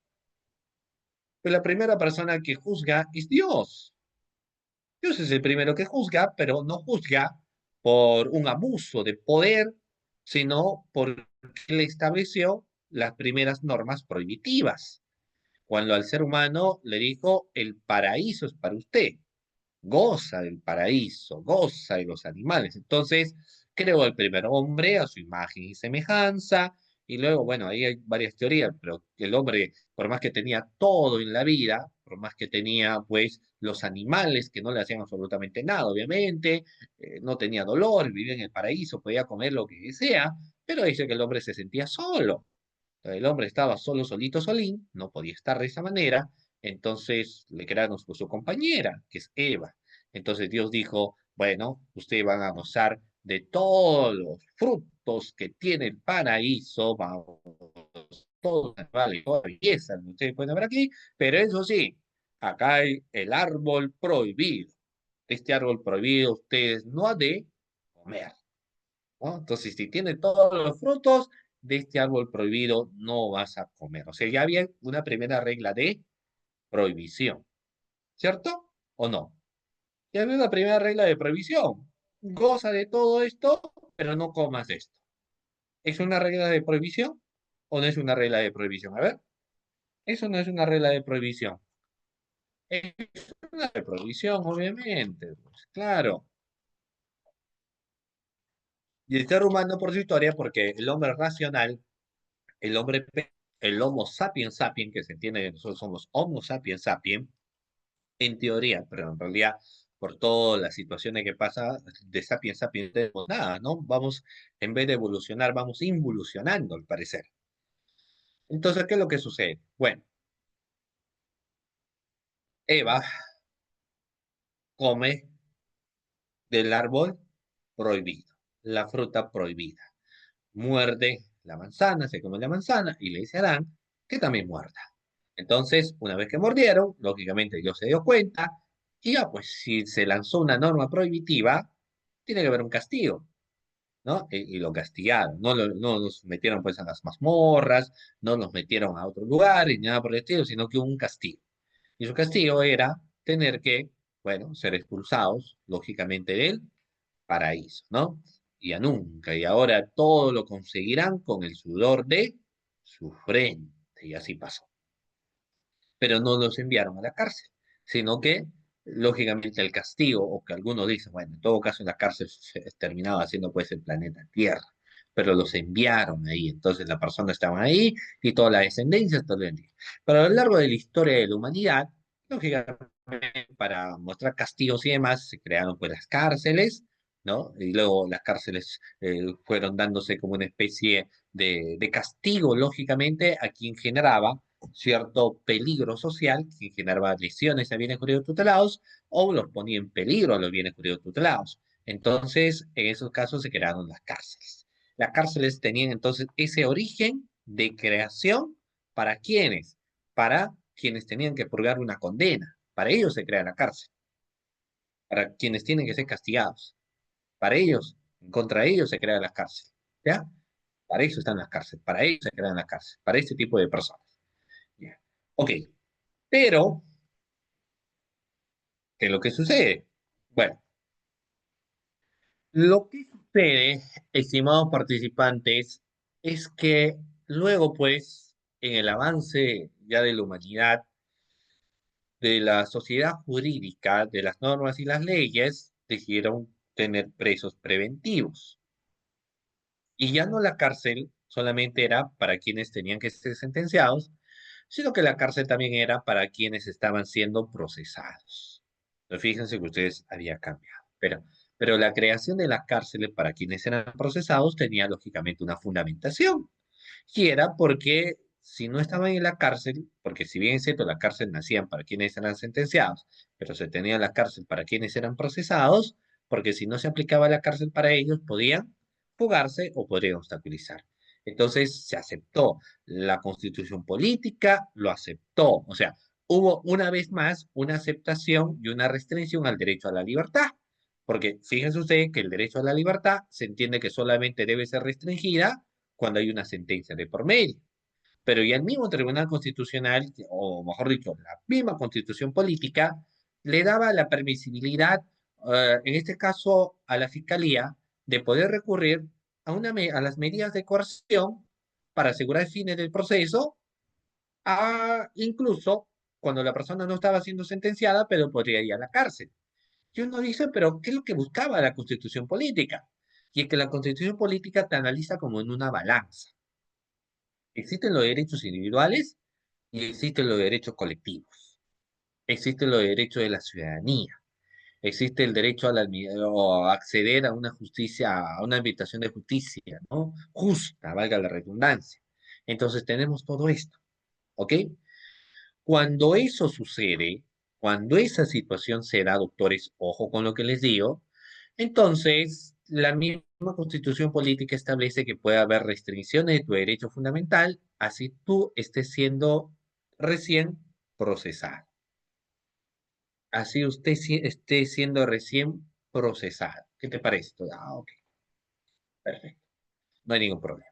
Pero la primera persona que juzga es Dios. Dios es el primero que juzga, pero no juzga por un abuso de poder, sino porque le estableció las primeras normas prohibitivas. Cuando al ser humano le dijo, el paraíso es para usted, goza del paraíso, goza de los animales. Entonces, Creó el primer hombre a su imagen y semejanza, y luego, bueno, ahí hay varias teorías, pero el hombre, por más que tenía todo en la vida, por más que tenía, pues, los animales que no le hacían absolutamente nada, obviamente, no tenía dolor, vivía en el paraíso, podía comer lo que desea, pero dice que el hombre se sentía solo. El hombre estaba solo, solito, solín, no podía estar de esa manera, entonces le crearon su compañera, que es Eva. Entonces Dios dijo, bueno, ustedes van a gozar de todos los frutos que tiene el paraíso, vamos, todo vale, toda belleza, como ustedes pueden ver aquí, pero eso sí, acá hay el árbol prohibido. Este árbol prohibido ustedes no han de comer. ¿No? Entonces, si tiene todos los frutos de este árbol prohibido, no vas a comer. O sea, ya había una primera regla de prohibición, ¿cierto? ¿O no? Ya había una primera regla de prohibición. Goza de todo esto, pero no comas esto. ¿Es una regla de prohibición o no es una regla de prohibición? A ver, eso no es una regla de prohibición. Es una de prohibición, obviamente. Pues, claro. Y el ser humano por su historia, porque el hombre racional el hombre, el Homo sapiens sapiens, que se entiende que nosotros somos Homo sapiens sapiens, en teoría, pero en realidad, por todas las situaciones que pasa, de sapiens sapiens no tenemos nada, ¿no? Vamos, en vez de evolucionar, vamos involucionando, al parecer. Entonces, ¿qué es lo que sucede? Bueno, Eva come del árbol prohibido, la fruta prohibida. Muerde la manzana, se come la manzana y le dice a Adán que también muerda. Entonces, una vez que mordieron, lógicamente Dios se dio cuenta y ya, pues si se lanzó una norma prohibitiva, tiene que haber un castigo, ¿no? Y lo castigaron, no los metieron pues a las mazmorras, no los metieron a otro lugar y nada por el estilo, sino que hubo un castigo. Y su castigo era tener que, bueno, ser expulsados, lógicamente, del paraíso, ¿no? Y ya nunca, y ahora todo lo conseguirán con el sudor de su frente, y así pasó. Pero no los enviaron a la cárcel, sino que, lógicamente, el castigo, o que algunos dicen, bueno, en todo caso, en la cárcel se terminaba siendo pues el planeta Tierra, pero los enviaron ahí, entonces la persona estaba ahí y toda la descendencia está día. Pero a lo largo de la historia de la humanidad, lógicamente, para mostrar castigos y demás, se crearon pues las cárceles, ¿no? Y luego las cárceles fueron dándose como una especie de castigo, lógicamente, a quien generaba cierto peligro social, quien generaba lesiones a bienes jurídicos tutelados o los ponía en peligro a los bienes jurídicos tutelados. Entonces, en esos casos se crearon las cárceles. Las cárceles tenían entonces ese origen de creación para quienes, para quienes tenían que purgar una condena. Para ellos se crea la cárcel, para quienes tienen que ser castigados. Para ellos, contra ellos se crea la cárcel. ¿Ya? Para eso están las cárceles, para ellos se crean las cárceles, para este tipo de personas. ¿Ya? Ok, pero, ¿qué es lo que sucede? Bueno, lo que sucede, estimados participantes, es que luego, pues, en el avance ya de la humanidad, de la sociedad jurídica, de las normas y las leyes, decidieron tener presos preventivos. Y ya no la cárcel solamente era para quienes tenían que ser sentenciados, sino que la cárcel también era para quienes estaban siendo procesados. Entonces, fíjense que ustedes había cambiado. Pero la creación de las cárceles para quienes eran procesados tenía lógicamente una fundamentación. Y era porque si no estaban en la cárcel, porque si bien es cierto, la cárcel nacían para quienes eran sentenciados, pero se tenía la cárcel para quienes eran procesados, porque si no se aplicaba la cárcel para ellos, podían fugarse o podrían obstaculizar. Entonces se aceptó la constitución política, lo aceptó. O sea, hubo una vez más una aceptación y una restricción al derecho a la libertad. Porque fíjense ustedes que el derecho a la libertad se entiende que solamente debe ser restringida cuando hay una sentencia de por medio. Pero ya el mismo Tribunal Constitucional, o mejor dicho, la misma Constitución Política, le daba la permisibilidad, en este caso a la Fiscalía, de poder recurrir a las medidas de coerción para asegurar fines del proceso, incluso cuando la persona no estaba siendo sentenciada, pero podría ir a la cárcel. Y uno dice, pero ¿qué es lo que buscaba la Constitución Política? Y es que la Constitución política te analiza como en una balanza. Existen los derechos individuales y existen los derechos colectivos. Existen los derechos de la ciudadanía. Existe el derecho o a acceder a una justicia, a una invitación de justicia, ¿no? Justa, valga la redundancia. Entonces tenemos todo esto, ¿ok? Cuando eso sucede, cuando esa situación se da, doctores, ojo con lo que les digo, entonces la misma Constitución política establece que puede haber restricciones de tu derecho fundamental, así tú estés siendo recién procesado. Así usted esté siendo recién procesado. ¿Qué te parece? Ah, ok, perfecto. No hay ningún problema.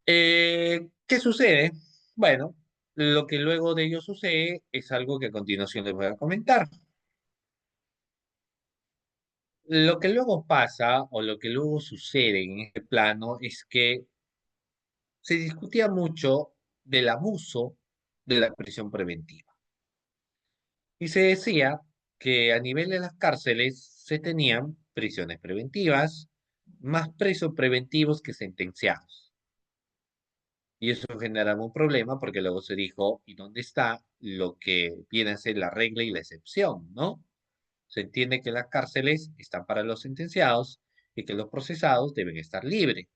¿Qué sucede? Bueno, lo que luego de ello sucede es algo que a continuación les voy a comentar. Lo que luego pasa o lo que luego sucede en este plano es que se discutía mucho del abuso de la prisión preventiva. Y se decía que a nivel de las cárceles se tenían prisiones preventivas, más presos preventivos que sentenciados. Y eso generaba un problema porque luego se dijo, ¿y dónde está lo que viene a ser la regla y la excepción, ¿no? Se entiende que las cárceles están para los sentenciados y que los procesados deben estar libres,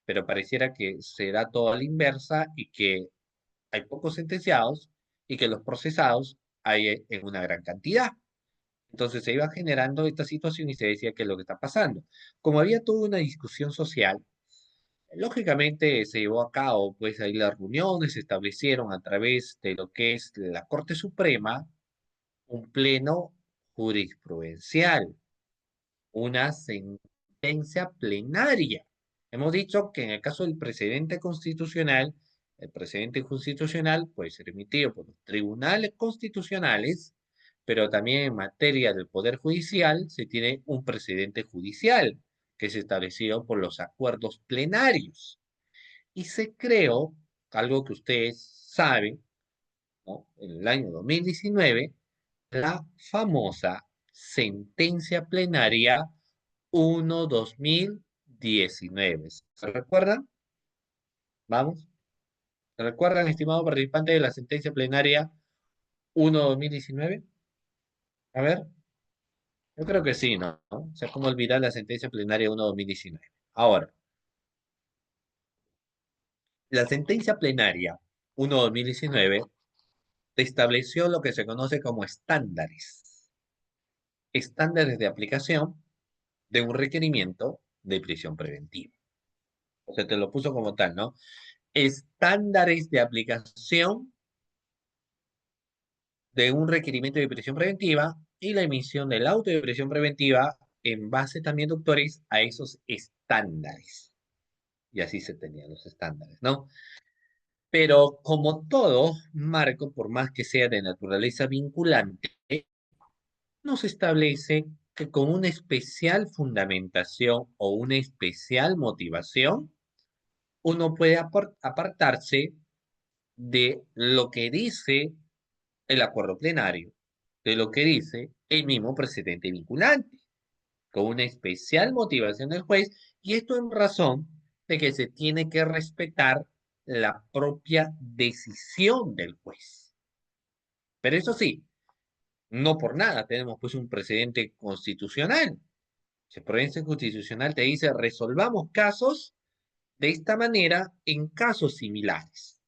pero pareciera que se da todo a la inversa y que hay pocos sentenciados y que los procesados hay en una gran cantidad. Entonces se iba generando esta situación y se decía qué es lo que está pasando. Como había toda una discusión social, lógicamente se llevó a cabo, pues ahí las reuniones se establecieron a través de lo que es la Corte Suprema, un pleno jurisprudencial, una sentencia plenaria. Hemos dicho que en el caso del precedente constitucional, el precedente constitucional puede ser emitido por los tribunales constitucionales, pero también en materia del Poder Judicial se tiene un precedente judicial que es establecido por los acuerdos plenarios. Y se creó, algo que ustedes saben, ¿no? En el año 2019, la famosa sentencia plenaria 1-2019. ¿Se recuerdan? Vamos. ¿Se recuerdan, estimado participante, de la sentencia plenaria 1-2019? A ver, yo creo que sí, ¿no? O sea, ¿cómo olvidar la sentencia plenaria 1-2019? Ahora, la sentencia plenaria 1-2019 estableció lo que se conoce como estándares de aplicación de un requerimiento de prisión preventiva. O sea, te lo puso como tal, ¿no? Estándares de aplicación de un requerimiento de prisión preventiva y la emisión del auto de prisión preventiva en base también, doctores, a esos estándares. Y así se tenían los estándares, ¿no? Pero como todo marco, por más que sea de naturaleza vinculante, nos establece que con una especial fundamentación o una especial motivación, uno puede apartarse de lo que dice el acuerdo plenario, de lo que dice el mismo precedente vinculante, con una especial motivación del juez, y esto en razón de que se tiene que respetar la propia decisión del juez. Pero eso sí, no por nada tenemos pues un precedente constitucional. El precedente constitucional te dice resolvamos casos de esta manera en casos similares.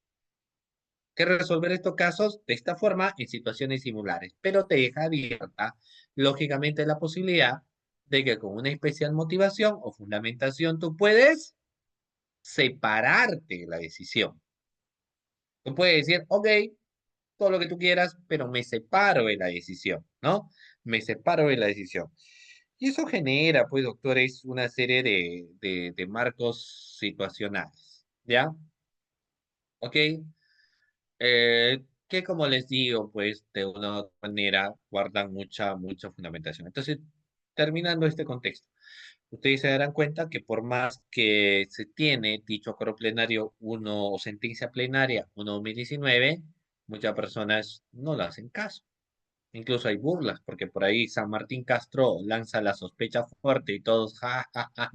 Que resolver estos casos de esta forma en situaciones similares, pero te deja abierta, lógicamente, la posibilidad de que con una especial motivación o fundamentación tú puedes separarte de la decisión. Tú puedes decir, ok, todo lo que tú quieras, pero me separo de la decisión, ¿no? Me separo de la decisión. Y eso genera, pues, doctores, una serie de marcos situacionales, ¿ya? ¿Ok? Que como les digo, pues de una u otra manera guardan mucha fundamentación. Entonces, terminando este contexto, ustedes se darán cuenta que por más que se tiene dicho acuerdo plenario uno o sentencia plenaria 1-2019, muchas personas no le hacen caso. Incluso hay burlas, porque por ahí San Martín Castro lanza la sospecha fuerte y todos, ja, ja, ja,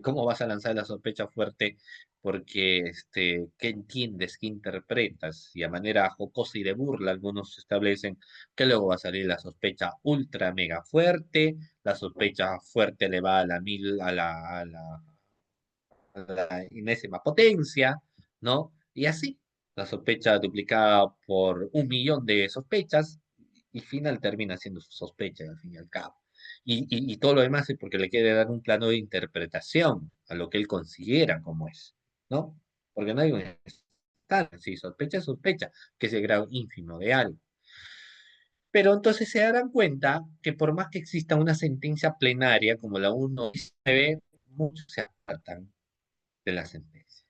¿cómo vas a lanzar la sospecha fuerte? Porque, ¿qué entiendes? ¿Qué interpretas? Y a manera jocosa y de burla, algunos establecen que luego va a salir la sospecha ultra mega fuerte, la sospecha fuerte elevada a la mil, a la enésima potencia, ¿no? Y así, la sospecha duplicada por 1 millón de sospechas, y final termina siendo su sospecha al fin y al cabo. Y todo lo demás es porque le quiere dar un plano de interpretación a lo que él considera como es, ¿no? Porque no hay un estándar, si sospecha, sospecha, que es el grado ínfimo de algo. Pero entonces se darán cuenta que por más que exista una sentencia plenaria como la 119, muchos se apartan de la sentencia.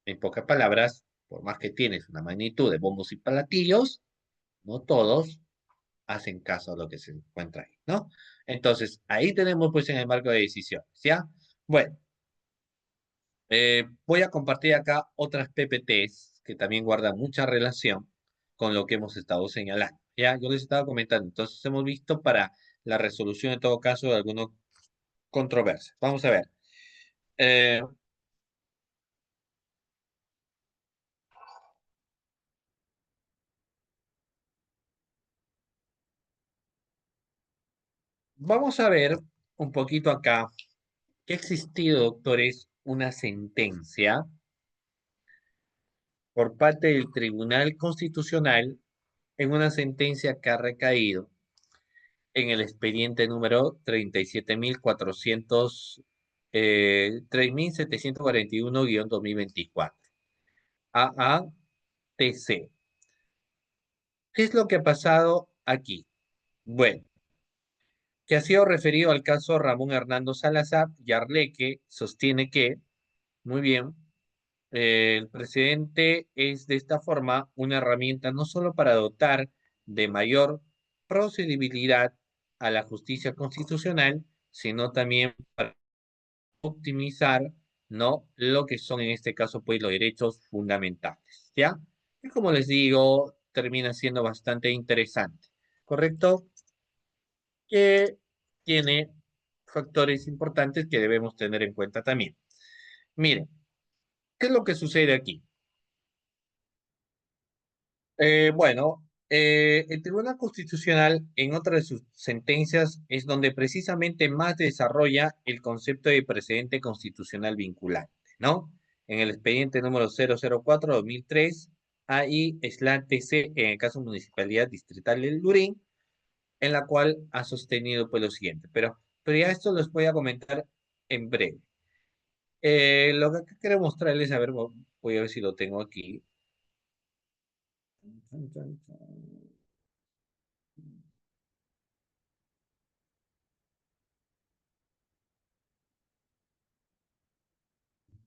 En pocas palabras, por más que tienes una magnitud de bombos y platillos, no todos hacen caso a lo que se encuentra ahí, ¿no? Entonces, ahí tenemos pues en el marco de decisiones, ¿ya? Bueno, voy a compartir acá otras PPTs que también guardan mucha relación con lo que hemos estado señalando, ¿ya? Yo les estaba comentando, entonces hemos visto para la resolución en todo caso de alguna controversia. Vamos a ver. Eh, Vamos a ver un poquito acá que ha existido, doctores, una sentencia por parte del Tribunal Constitucional en una sentencia que ha recaído en el expediente número 37.741-2024, AATC. ¿Qué es lo que ha pasado aquí? Bueno, que ha sido referido al caso Ramón Hernando Salazar y Arleque, sostiene que, muy bien, el presidente es de esta forma una herramienta no solo para dotar de mayor procedibilidad a la justicia constitucional, sino también para optimizar, ¿no? Lo que son en este caso, pues, los derechos fundamentales, ¿ya? Y como les digo, termina siendo bastante interesante, ¿correcto? Que tiene factores importantes que debemos tener en cuenta también. Miren, ¿qué es lo que sucede aquí? El Tribunal Constitucional en otra de sus sentencias es donde precisamente más desarrolla el concepto de precedente constitucional vinculante, ¿no? En el expediente número 004-2003, AI/TC, en el caso Municipalidad Distrital del Lurín, en la cual ha sostenido pues lo siguiente, pero ya esto les voy a comentar en breve. Lo que acá quiero mostrarles, a ver, voy a ver si lo tengo aquí.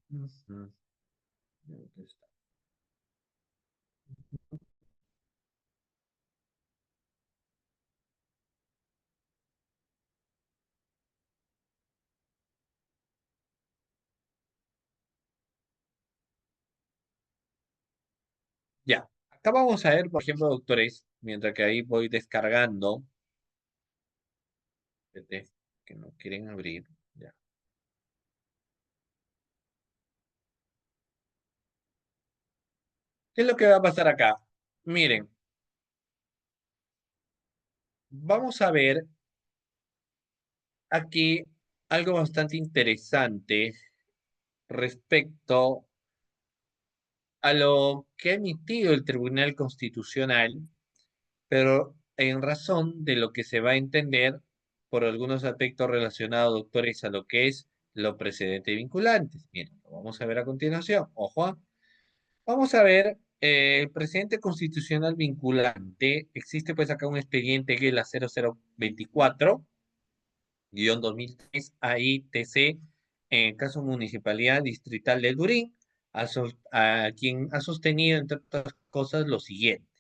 Ujú. Ya, acá vamos a ver, por ejemplo, doctores, mientras que ahí voy descargando, espérate, que no quieren abrir, ya. ¿Qué es lo que va a pasar acá? Miren, vamos a ver aquí algo bastante interesante respecto a lo que ha emitido el Tribunal Constitucional, pero en razón de lo que se va a entender por algunos aspectos relacionados, doctores, a lo que es los precedentes vinculantes. Miren, lo vamos a ver a continuación. Ojo, ¿ah? Vamos a ver, el presidente constitucional vinculante, existe pues acá un expediente que es la 0024-2003 AITC, en el caso Municipalidad Distrital de Durín, a quien ha sostenido, entre otras cosas, lo siguiente.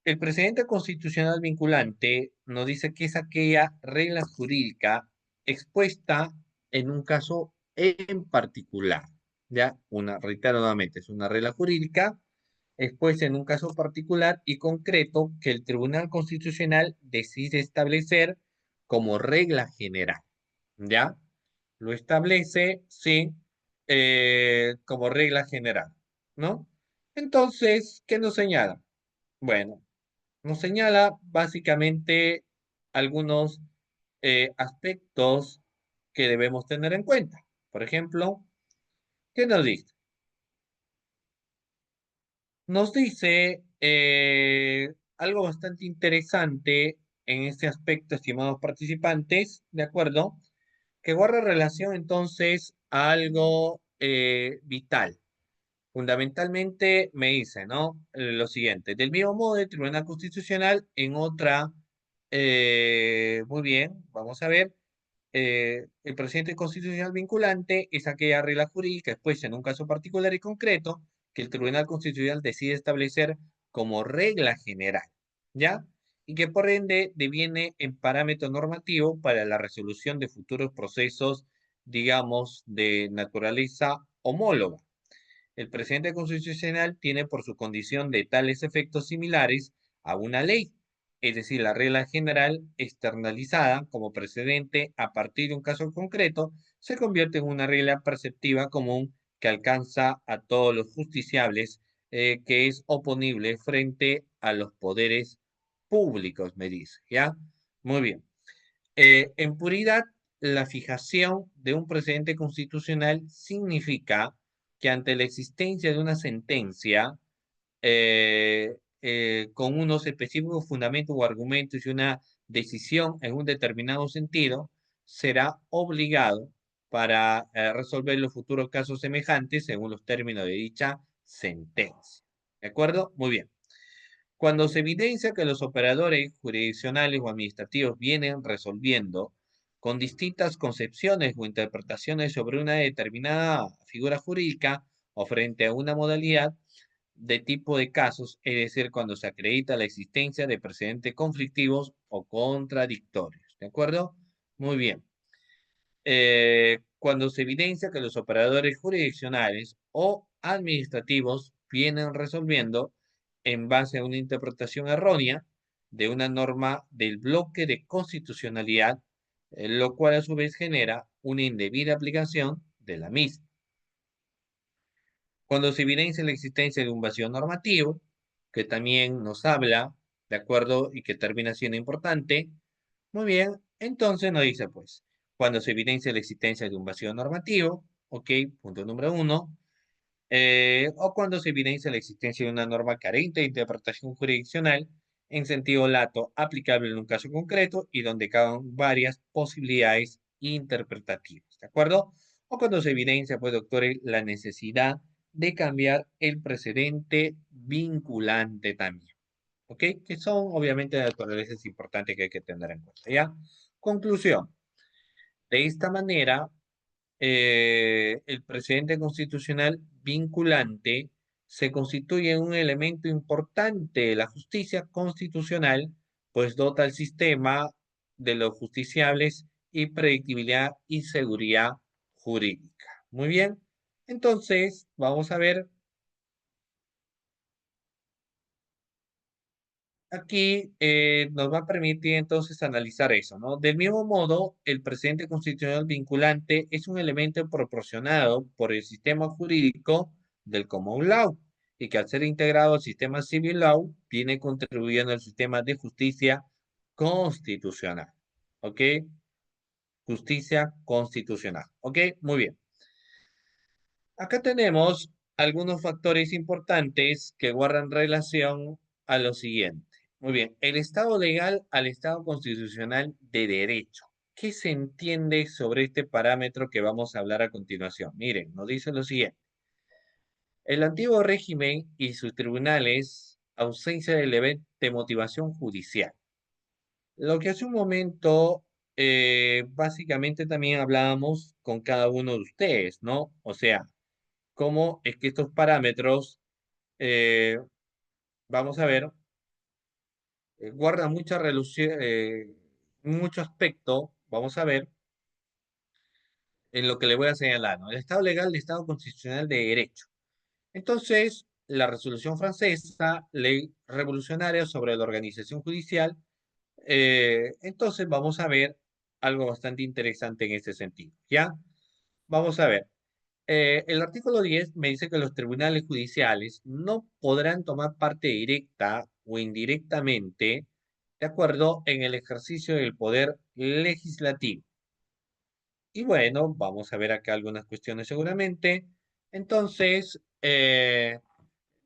El presidente constitucional vinculante nos dice que es aquella regla jurídica expuesta en un caso en particular. Ya, reitero nuevamente, es una regla jurídica es pues en un caso particular y concreto que el Tribunal Constitucional decide establecer como regla general, ¿ya? Lo establece, sí, como regla general, ¿no? Entonces, ¿qué nos señala? Bueno, nos señala básicamente algunos aspectos que debemos tener en cuenta. Por ejemplo, ¿qué nos dice? Nos dice algo bastante interesante en este aspecto, estimados participantes, ¿de acuerdo? Que guarda relación entonces a algo vital. Fundamentalmente me dice, ¿no? Lo siguiente, del mismo modo, el Tribunal Constitucional en otra, muy bien, vamos a ver, el presidente constitucional vinculante es aquella regla jurídica expuesta en un caso particular y concreto que el Tribunal Constitucional decide establecer como regla general, ¿ya? Y que por ende deviene en parámetro normativo para la resolución de futuros procesos, digamos, de naturaleza homóloga. El presidente constitucional tiene por su condición de tales efectos similares a una ley, es decir, la regla general externalizada como precedente a partir de un caso concreto se convierte en una regla perceptiva común que alcanza a todos los justiciables, que es oponible frente a los poderes públicos, me dice, ¿ya? Muy bien. En puridad, la fijación de un precedente constitucional significa que ante la existencia de una sentencia con unos específicos fundamentos o argumentos y una decisión en un determinado sentido, será obligado para resolver los futuros casos semejantes según los términos de dicha sentencia. ¿De acuerdo? Muy bien. Cuando se evidencia que los operadores jurisdiccionales o administrativos vienen resolviendo con distintas concepciones o interpretaciones sobre una determinada figura jurídica o frente a una modalidad de tipo de casos, es decir, cuando se acredita la existencia de precedentes conflictivos o contradictorios. ¿De acuerdo? Muy bien. Cuando se evidencia que los operadores jurisdiccionales o administrativos vienen resolviendo en base a una interpretación errónea de una norma del bloque de constitucionalidad, lo cual a su vez genera una indebida aplicación de la misma. Cuando se evidencia la existencia de un vacío normativo, que también nos habla, ¿de acuerdo? Y que termina siendo importante, muy bien, entonces nos dice pues, cuando se evidencia la existencia de un vacío normativo, ok, punto número uno, o cuando se evidencia la existencia de una norma carente de interpretación jurisdiccional en sentido lato aplicable en un caso concreto y donde caben varias posibilidades interpretativas, ¿de acuerdo? O cuando se evidencia, pues, doctores, la necesidad de cambiar el precedente vinculante también. ¿Ok? Que son obviamente naturalezas importantes que hay que tener en cuenta, ¿ya? Conclusión. De esta manera, el precedente constitucional vinculante se constituye un elemento importante de la justicia constitucional, pues dota al sistema de los justiciables y predictibilidad y seguridad jurídica. Muy bien. Entonces, vamos a ver. Aquí nos va a permitir entonces analizar eso, ¿no? Del mismo modo, el presente constitucional vinculante es un elemento proporcionado por el sistema jurídico del common law y que al ser integrado al sistema civil law viene contribuyendo al sistema de justicia constitucional. ¿Ok? Justicia constitucional. ¿Ok? Muy bien. Acá tenemos algunos factores importantes que guardan relación a lo siguiente. Muy bien, el Estado legal al Estado constitucional de derecho. ¿Qué se entiende sobre este parámetro que vamos a hablar a continuación? Miren, nos dice lo siguiente. El antiguo régimen y sus tribunales, ausencia de motivación judicial. Lo que hace un momento, básicamente también hablábamos con cada uno de ustedes, ¿no? O sea, cómo es que estos parámetros, eh, vamos a ver, guardan mucho aspecto, vamos a ver, en lo que le voy a señalar, ¿no? El Estado legal, el Estado constitucional de derecho. Entonces, la resolución francesa, ley revolucionaria sobre la organización judicial. Entonces vamos a ver algo bastante interesante en este sentido, ¿ya? Vamos a ver. El artículo 10 me dice que los tribunales judiciales no podrán tomar parte directa o indirectamente, de acuerdo, en el ejercicio del poder legislativo. Y bueno, vamos a ver acá algunas cuestiones seguramente. Entonces,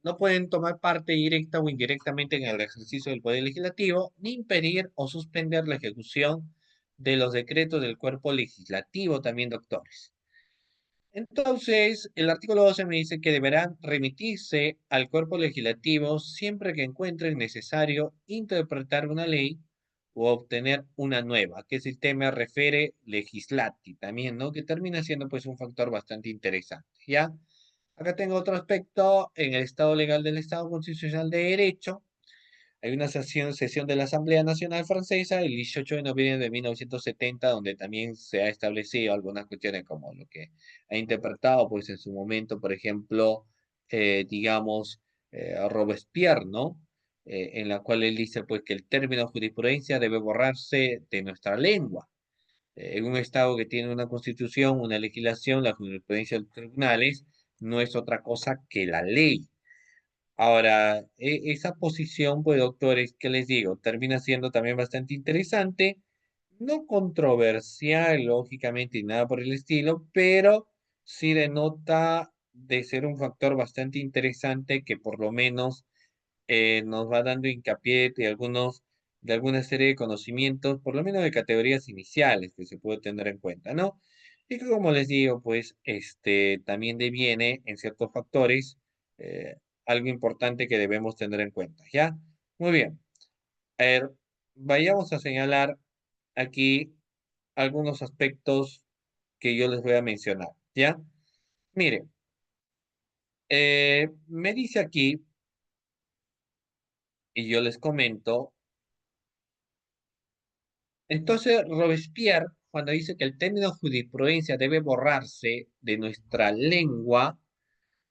no pueden tomar parte directa o indirectamente en el ejercicio del poder legislativo, ni impedir o suspender la ejecución de los decretos del cuerpo legislativo, también doctores. Entonces, el artículo 12 me dice que deberán remitirse al cuerpo legislativo siempre que encuentren necesario interpretar una ley o obtener una nueva, que ese tema refiere legislati también, ¿no? Que termina siendo pues un factor bastante interesante, ¿ya? Acá tengo otro aspecto en el Estado legal del Estado Constitucional de Derecho. Hay una sesión de la Asamblea Nacional Francesa el 18 de noviembre de 1970, donde también se ha establecido algunas cuestiones como lo que ha interpretado, pues en su momento, por ejemplo, digamos, Robespierre, ¿no? En la cual él dice, pues, que el término jurisprudencia debe borrarse de nuestra lengua. En un Estado que tiene una constitución, una legislación, la jurisprudencia de los tribunales no es otra cosa que la ley. Ahora, esa posición, pues, doctores, ¿qué les digo? Termina siendo también bastante interesante, no controversial, lógicamente, y nada por el estilo, pero sí denota de ser un factor bastante interesante que por lo menos nos va dando hincapié de alguna serie de conocimientos, por lo menos de categorías iniciales que se puede tener en cuenta, ¿no? Y que como les digo, pues, también deviene en ciertos factores eh, algo importante que debemos tener en cuenta, ¿ya? Muy bien. A ver, vayamos a señalar aquí algunos aspectos que yo les voy a mencionar, ¿ya? Miren, me dice aquí, y yo les comento. Entonces, Robespierre, cuando dice que el término jurisprudencia debe borrarse de nuestra lengua,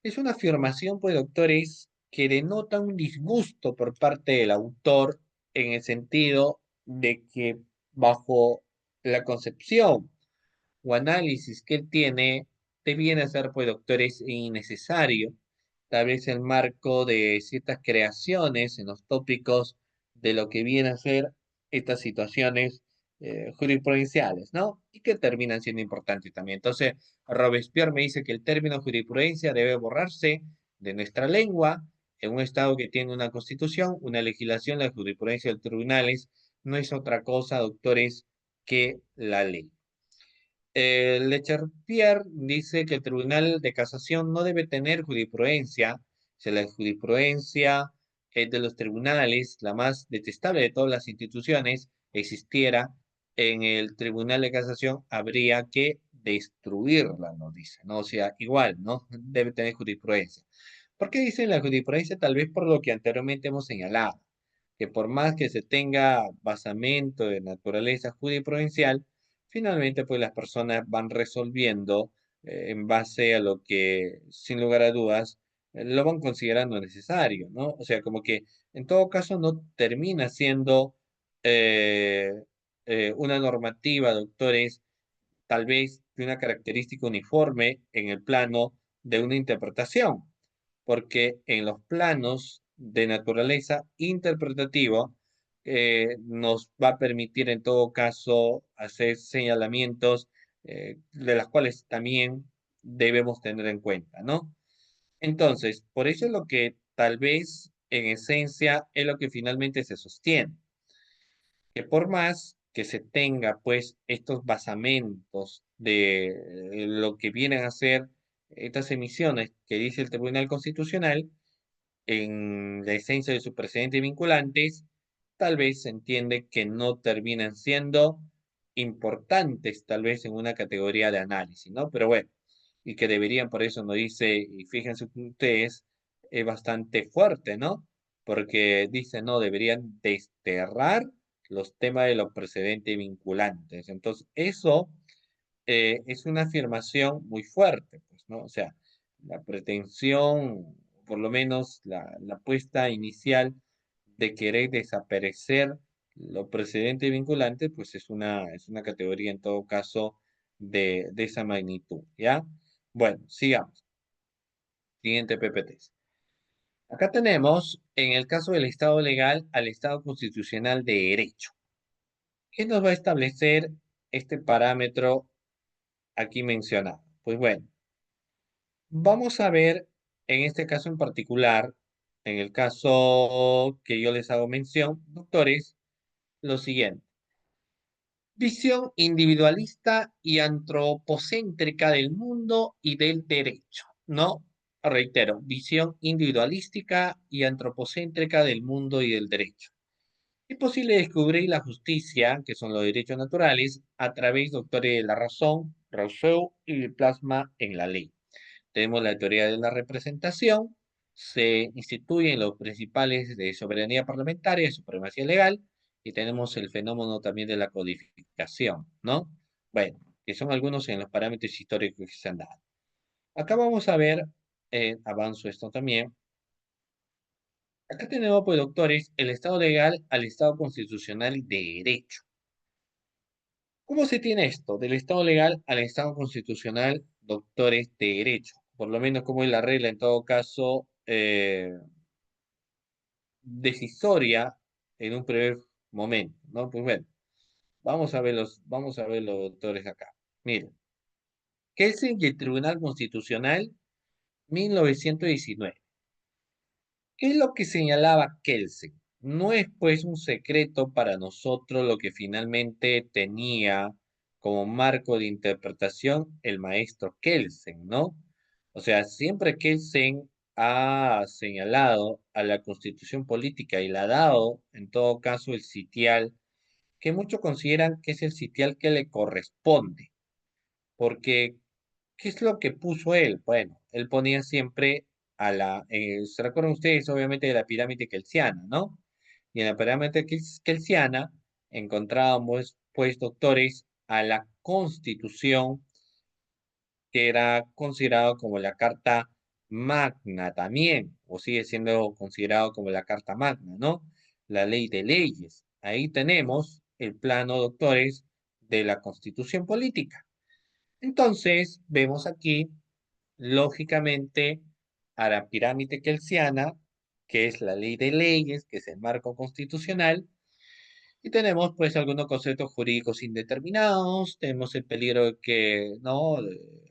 es una afirmación, pues, doctores, que denota un disgusto por parte del autor en el sentido de que bajo la concepción o análisis que él tiene, te viene a ser, pues, doctores, innecesario, tal vez el marco de ciertas creaciones en los tópicos de lo que viene a ser estas situaciones jurisprudenciales, ¿no? Y que terminan siendo importantes también. Entonces, Robespierre me dice que el término jurisprudencia debe borrarse de nuestra lengua en un Estado que tiene una constitución, una legislación, la jurisprudencia de los tribunales no es otra cosa, doctores, que la ley. Lecherpier dice que el Tribunal de Casación no debe tener jurisprudencia. Si la jurisprudencia de los tribunales, la más detestable de todas las instituciones, existiera en el Tribunal de Casación, habría que destruirla, nos dice, ¿no? O sea, igual, ¿no? Debe tener jurisprudencia. ¿Por qué dicen la jurisprudencia? Tal vez por lo que anteriormente hemos señalado, que por más que se tenga basamento de naturaleza jurisprudencial, finalmente pues las personas van resolviendo en base a lo que, sin lugar a dudas, lo van considerando necesario, ¿no? O sea, como que en todo caso no termina siendo eh, una normativa, doctores, tal vez de una característica uniforme en el plano de una interpretación, porque en los planos de naturaleza interpretativa nos va a permitir en todo caso hacer señalamientos de las cuales también debemos tener en cuenta, ¿no? Entonces, por eso es lo que tal vez en esencia es lo que finalmente se sostiene, que por más que se tenga pues estos basamentos de lo que vienen a ser estas emisiones que dice el Tribunal Constitucional, en la esencia de sus precedentes vinculantes, tal vez se entiende que no terminan siendo importantes, tal vez en una categoría de análisis, ¿no? Pero bueno, y que deberían, por eso nos dice, y fíjense ustedes, es bastante fuerte, ¿no? Porque dice, no, deberían desterrar los temas de los precedentes vinculantes. Entonces, eso es una afirmación muy fuerte, pues, ¿no? O sea, la pretensión por lo menos la apuesta inicial de querer desaparecer lo precedente vinculante, pues es una categoría en todo caso de esa magnitud, ¿ya? Bueno, sigamos. Siguiente PPT. Acá tenemos, en el caso del Estado legal, al Estado constitucional de derecho. ¿Qué nos va a establecer este parámetro aquí mencionado? Pues bueno, vamos a ver en este caso en particular, en el caso que yo les hago mención, doctores, lo siguiente. Visión individualista y antropocéntrica del mundo y del derecho, ¿no? Reitero, visión individualística y antropocéntrica del mundo y del derecho. Es posible descubrir la justicia, que son los derechos naturales, a través, doctores, de la razón, Rousseau y el plasma en la ley. Tenemos la teoría de la representación, se instituyen los principales de soberanía parlamentaria y supremacía legal, y tenemos el fenómeno también de la codificación, ¿no? Bueno, que son algunos en los parámetros históricos que se han dado. Acá vamos a ver, avanzo esto también. Acá tenemos, pues, doctores, el Estado legal al Estado constitucional de derecho. ¿Cómo se tiene esto? Del Estado legal al Estado constitucional, doctores de derecho. Por lo menos como es la regla en todo caso decisoria en un primer momento, ¿no? Pues bueno, vamos a ver los doctores acá. Miren, Kelsen y el Tribunal Constitucional, 1919. ¿Qué es lo que señalaba Kelsen? No es pues un secreto para nosotros lo que finalmente tenía como marco de interpretación el maestro Kelsen, ¿no? O sea, siempre Kelsen ha señalado a la Constitución política y le ha dado, en todo caso, el sitial que muchos consideran que es el sitial que le corresponde, porque ¿qué es lo que puso él? Bueno, él ponía siempre ¿se recuerdan ustedes obviamente de la pirámide kelsiana, ¿no? Y en la pirámide kelsiana encontrábamos, pues, doctores, a la Constitución, que era considerado como la Carta Magna también, o sigue siendo considerado como la Carta Magna, ¿no? La ley de leyes. Ahí tenemos el plano, doctores, de la Constitución política. Entonces, vemos aquí lógicamente a la pirámide kelsiana, que es la ley de leyes, que es el marco constitucional, y tenemos pues algunos conceptos jurídicos indeterminados, tenemos el peligro de que no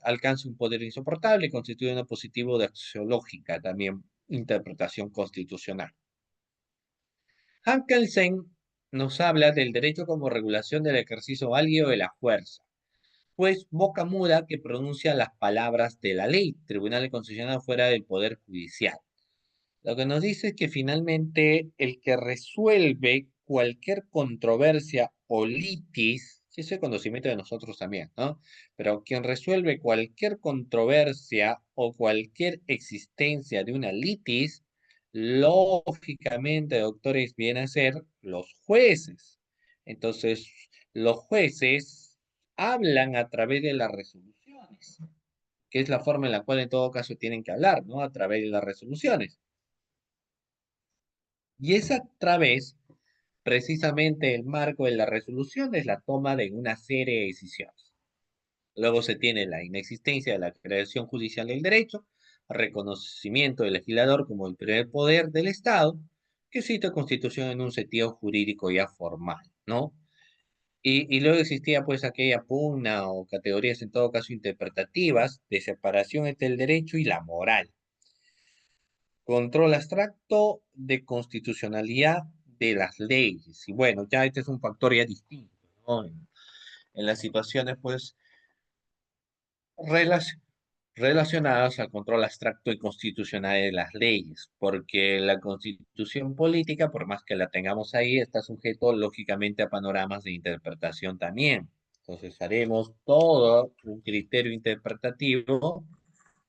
alcance un poder insoportable, constituye un positivo de axiológica también interpretación constitucional. Hankelsen nos habla del derecho como regulación del ejercicio válido de la fuerza, pues boca muda que pronuncia las palabras de la ley, Tribunal Constitucional fuera del Poder Judicial. Lo que nos dice es que finalmente el que resuelve cualquier controversia o litis, sí es el conocimiento de nosotros también, ¿no? Pero quien resuelve cualquier controversia o cualquier existencia de una litis, lógicamente, doctores, vienen a ser los jueces. Entonces, los jueces hablan a través de las resoluciones, que es la forma en la cual en todo caso tienen que hablar, ¿no? A través de las resoluciones. Y es a través, precisamente, el marco de la resolución es la toma de una serie de decisiones. Luego se tiene la inexistencia de la creación judicial del derecho, reconocimiento del legislador como el primer poder del Estado, que cita Constitución en un sentido jurídico ya formal, ¿no? Y luego existía pues aquella pugna o categorías en todo caso interpretativas de separación entre el derecho y la moral. Control abstracto de constitucionalidad de las leyes. Y bueno, ya este es un factor ya distinto, ¿no? En las situaciones, pues, relac- relacionadas al control abstracto y constitucional de las leyes, porque la constitución política, por más que la tengamos ahí, está sujeto lógicamente a panoramas de interpretación también. Entonces haremos todo un criterio interpretativo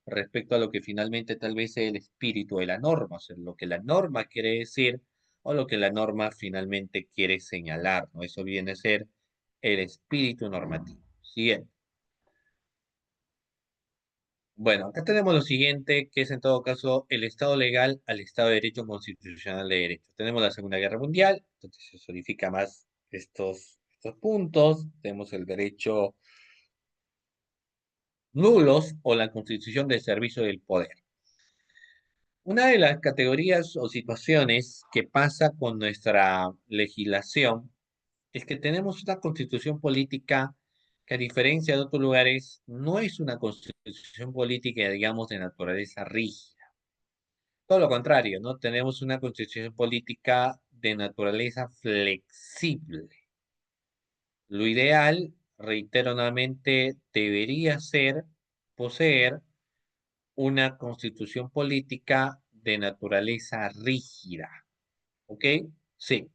respecto a lo que finalmente tal vez es el espíritu de la norma, o sea, lo que la norma quiere decir o lo que la norma finalmente quiere señalar, ¿no? Eso viene a ser el espíritu normativo. Siguiente. Bueno, acá tenemos lo siguiente, que es en todo caso el Estado legal al Estado de Derecho constitucional de derecho. Tenemos la Segunda Guerra Mundial, entonces se solidifica más estos puntos. Tenemos el derecho nulos o la constitución del servicio del poder. Una de las categorías o situaciones que pasa con nuestra legislación es que tenemos una constitución política que a diferencia de otros lugares no es una constitución política, digamos, de naturaleza rígida. Todo lo contrario, ¿no? Tenemos una constitución política de naturaleza flexible. Lo ideal, reitero nuevamente, debería ser poseer una constitución política de naturaleza rígida, ¿ok? Sí,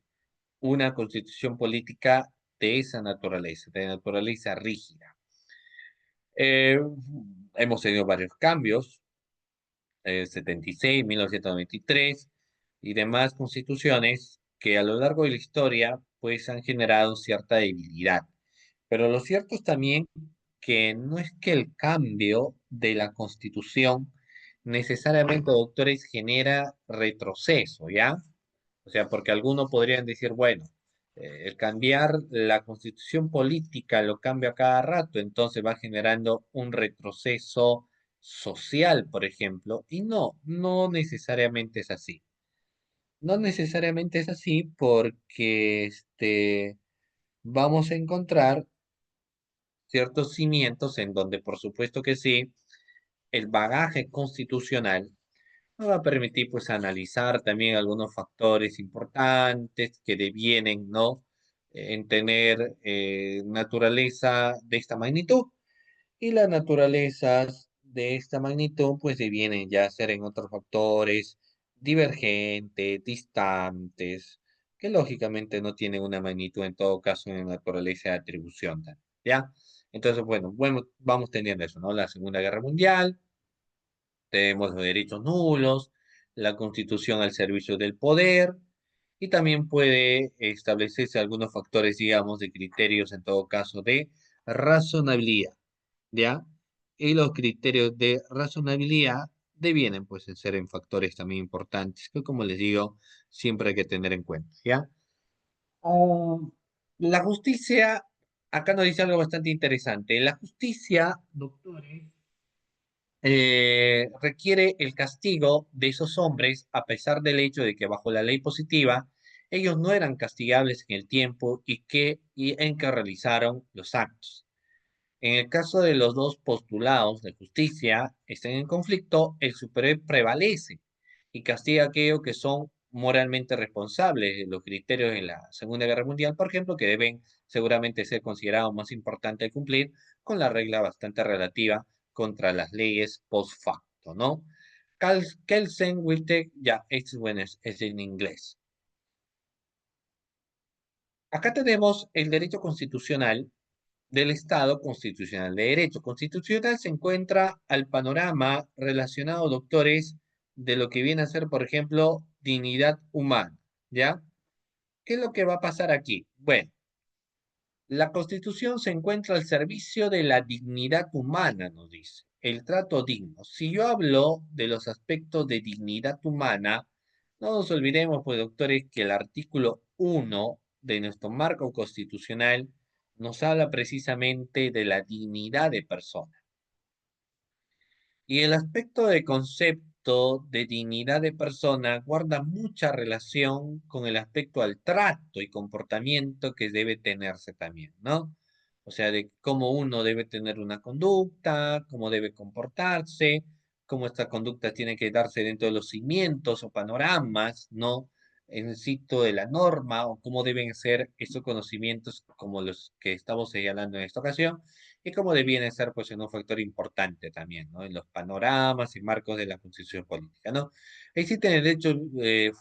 una constitución política de esa naturaleza, de naturaleza rígida. Eh, Hemos tenido varios cambios, 76, 1993 y demás constituciones que a lo largo de la historia pues han generado cierta debilidad. Pero lo cierto es también que no es que el cambio de la constitución necesariamente, doctores, genera retroceso, ¿ya? O sea, porque algunos podrían decir, bueno, el cambiar la constitución política lo cambia cada rato, entonces va generando un retroceso social, por ejemplo, y no, no necesariamente es así. No necesariamente es así porque vamos a encontrar ciertos cimientos en donde, por supuesto que sí, el bagaje constitucional nos va a permitir pues analizar también algunos factores importantes que devienen, ¿no? En tener naturaleza de esta magnitud. Y las naturalezas de esta magnitud pues devienen ya a ser en otros factores divergentes, distantes, que lógicamente no tienen una magnitud en todo caso en naturaleza de atribución, ¿ya? Entonces, bueno, vamos teniendo eso, ¿no? La Segunda Guerra Mundial, tenemos los derechos nulos, la constitución al servicio del poder, y también puede establecerse algunos factores, digamos, de criterios en todo caso de razonabilidad, ¿ya? Y los criterios de razonabilidad devienen, pues, en ser en factores también importantes, que como les digo, siempre hay que tener en cuenta, ¿ya? Ah, la justicia, acá nos dice algo bastante interesante. La justicia, doctores, requiere el castigo de esos hombres, a pesar del hecho de que bajo la ley positiva, ellos no eran castigables en el tiempo y en que realizaron los actos. En el caso de los dos postulados de justicia estén en conflicto, el superior prevalece y castiga aquello que son moralmente responsables, los criterios en la Segunda Guerra Mundial, por ejemplo, que deben seguramente ser considerados más importantes de cumplir con la regla bastante relativa contra las leyes post facto, ¿no? Kelsen, Wiltek, ya, este es bueno, es en inglés. Acá tenemos el derecho constitucional del Estado constitucional de derecho. Constitucional se encuentra al panorama relacionado, doctores, de lo que viene a ser, por ejemplo, dignidad humana, ¿ya? ¿Qué es lo que va a pasar aquí? Bueno, la Constitución se encuentra al servicio de la dignidad humana, nos dice, el trato digno. Si yo hablo de los aspectos de dignidad humana, no nos olvidemos, pues, doctores, que el artículo 1 de nuestro marco constitucional nos habla precisamente de la dignidad de persona. Y el aspecto de concepto de dignidad de persona guarda mucha relación con el aspecto al trato y comportamiento que debe tenerse también, ¿no? O sea, de cómo uno debe tener una conducta, cómo debe comportarse, cómo esta conducta tiene que darse dentro de los cimientos o panoramas, ¿no? En el sitio de la norma o cómo deben ser esos conocimientos como los que estamos señalando en esta ocasión y cómo debiene ser pues en un factor importante también, ¿no? En los panoramas y marcos de la constitución política, ¿no? Existen derechos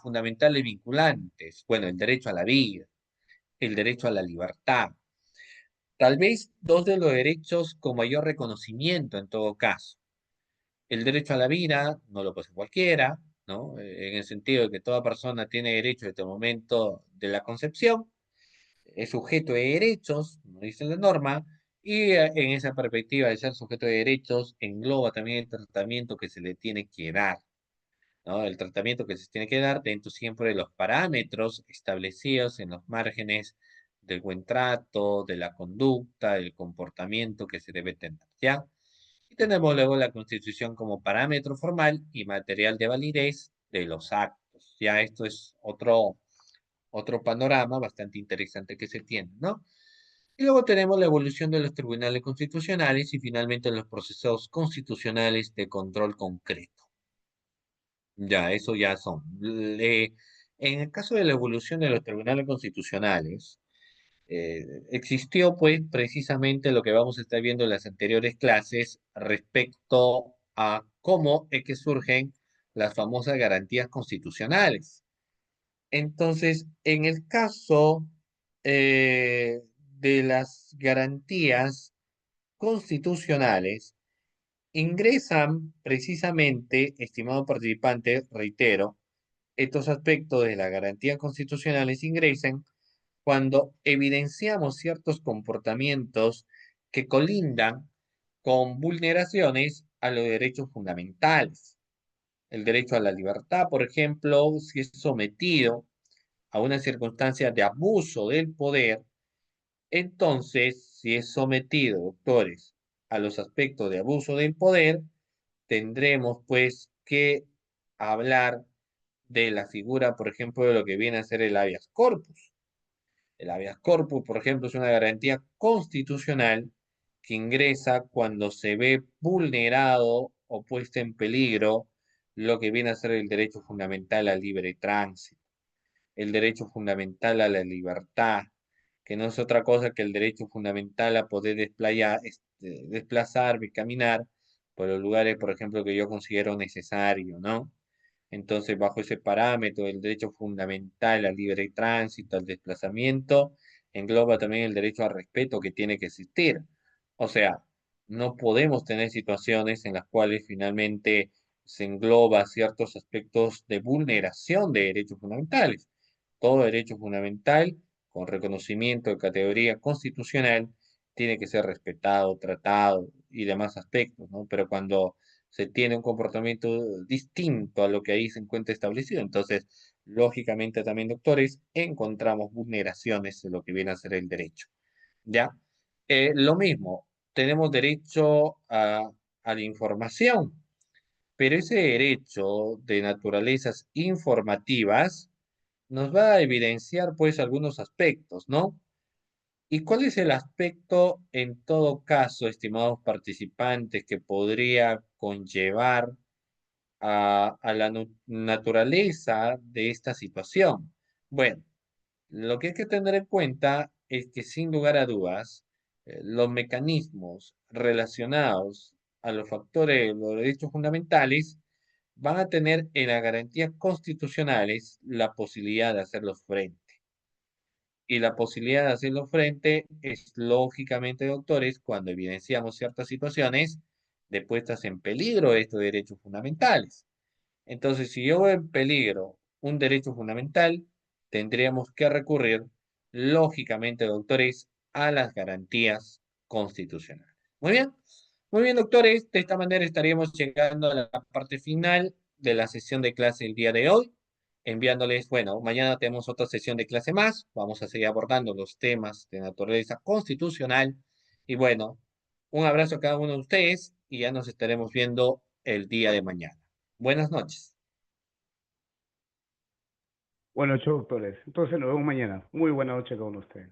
fundamentales vinculantes, bueno, el derecho a la vida, el derecho a la libertad, tal vez dos de los derechos con mayor reconocimiento en todo caso. El derecho a la vida no lo posee cualquiera, ¿no? En el sentido de que toda persona tiene derecho desde el momento de la concepción, es sujeto de derechos, como dice la norma, Y en esa perspectiva de ser sujeto de derechos, engloba también el tratamiento que se le tiene que dar, ¿no? El tratamiento que se tiene que dar dentro siempre de los parámetros establecidos en los márgenes del buen trato, de la conducta, del comportamiento que se debe tener, ¿ya? Y tenemos luego la Constitución como parámetro formal y material de validez de los actos. Ya esto es otro panorama bastante interesante que se tiene, ¿no? Y luego tenemos la evolución de los tribunales constitucionales y finalmente los procesos constitucionales de control concreto. Ya, eso ya son. En el caso de la evolución de los tribunales constitucionales, existió pues precisamente lo que vamos a estar viendo en las anteriores clases respecto a cómo es que surgen las famosas garantías constitucionales. Entonces, en el caso de las garantías constitucionales, ingresan precisamente, estimado participante, reitero, estos aspectos de las garantías constitucionales ingresan cuando evidenciamos ciertos comportamientos que colindan con vulneraciones a los derechos fundamentales. El derecho a la libertad, por ejemplo, si es sometido a una circunstancia de abuso del poder, entonces, si es sometido, doctores, a los aspectos de abuso del poder, tendremos pues que hablar de la figura, por ejemplo, de lo que viene a ser el habeas corpus. El habeas corpus, por ejemplo, es una garantía constitucional que ingresa cuando se ve vulnerado o puesto en peligro lo que viene a ser el derecho fundamental al libre tránsito, el derecho fundamental a la libertad, que no es otra cosa que el derecho fundamental a poder desplazarme y caminar por los lugares, por ejemplo, que yo considero necesario, ¿no? Entonces, bajo ese parámetro, el derecho fundamental al libre tránsito, al desplazamiento, engloba también el derecho al respeto que tiene que existir. O sea, no podemos tener situaciones en las cuales finalmente se engloba ciertos aspectos de vulneración de derechos fundamentales. Todo derecho fundamental, con reconocimiento de categoría constitucional, tiene que ser respetado, tratado y demás aspectos, ¿no? Pero cuando se tiene un comportamiento distinto a lo que ahí se encuentra establecido. Entonces, lógicamente también, doctores, encontramos vulneraciones de lo que viene a ser el derecho. ¿Ya? Lo mismo, tenemos derecho a la información, pero ese derecho de naturalezas informativas nos va a evidenciar pues algunos aspectos, ¿no? ¿Y cuál es el aspecto en todo caso, estimados participantes, que podría conllevar a la naturaleza de esta situación? Bueno, lo que hay que tener en cuenta es que sin lugar a dudas, los mecanismos relacionados a los factores de los derechos fundamentales van a tener en las garantías constitucionales la posibilidad de hacerlos frente. Y la posibilidad de hacerlo frente es lógicamente, doctores, cuando evidenciamos ciertas situaciones de puestas en peligro de estos derechos fundamentales. Entonces, si yo veo en peligro un derecho fundamental, tendríamos que recurrir, lógicamente, doctores, a las garantías constitucionales. Muy bien, doctores, de esta manera estaríamos llegando a la parte final de la sesión de clase el día de hoy, enviándoles, bueno, mañana tenemos otra sesión de clase más, vamos a seguir abordando los temas de naturaleza constitucional, y bueno, un abrazo a cada uno de ustedes y ya nos estaremos viendo el día de mañana. Buenas noches. Buenas noches, doctores. Entonces nos vemos mañana. Muy buena noche con ustedes.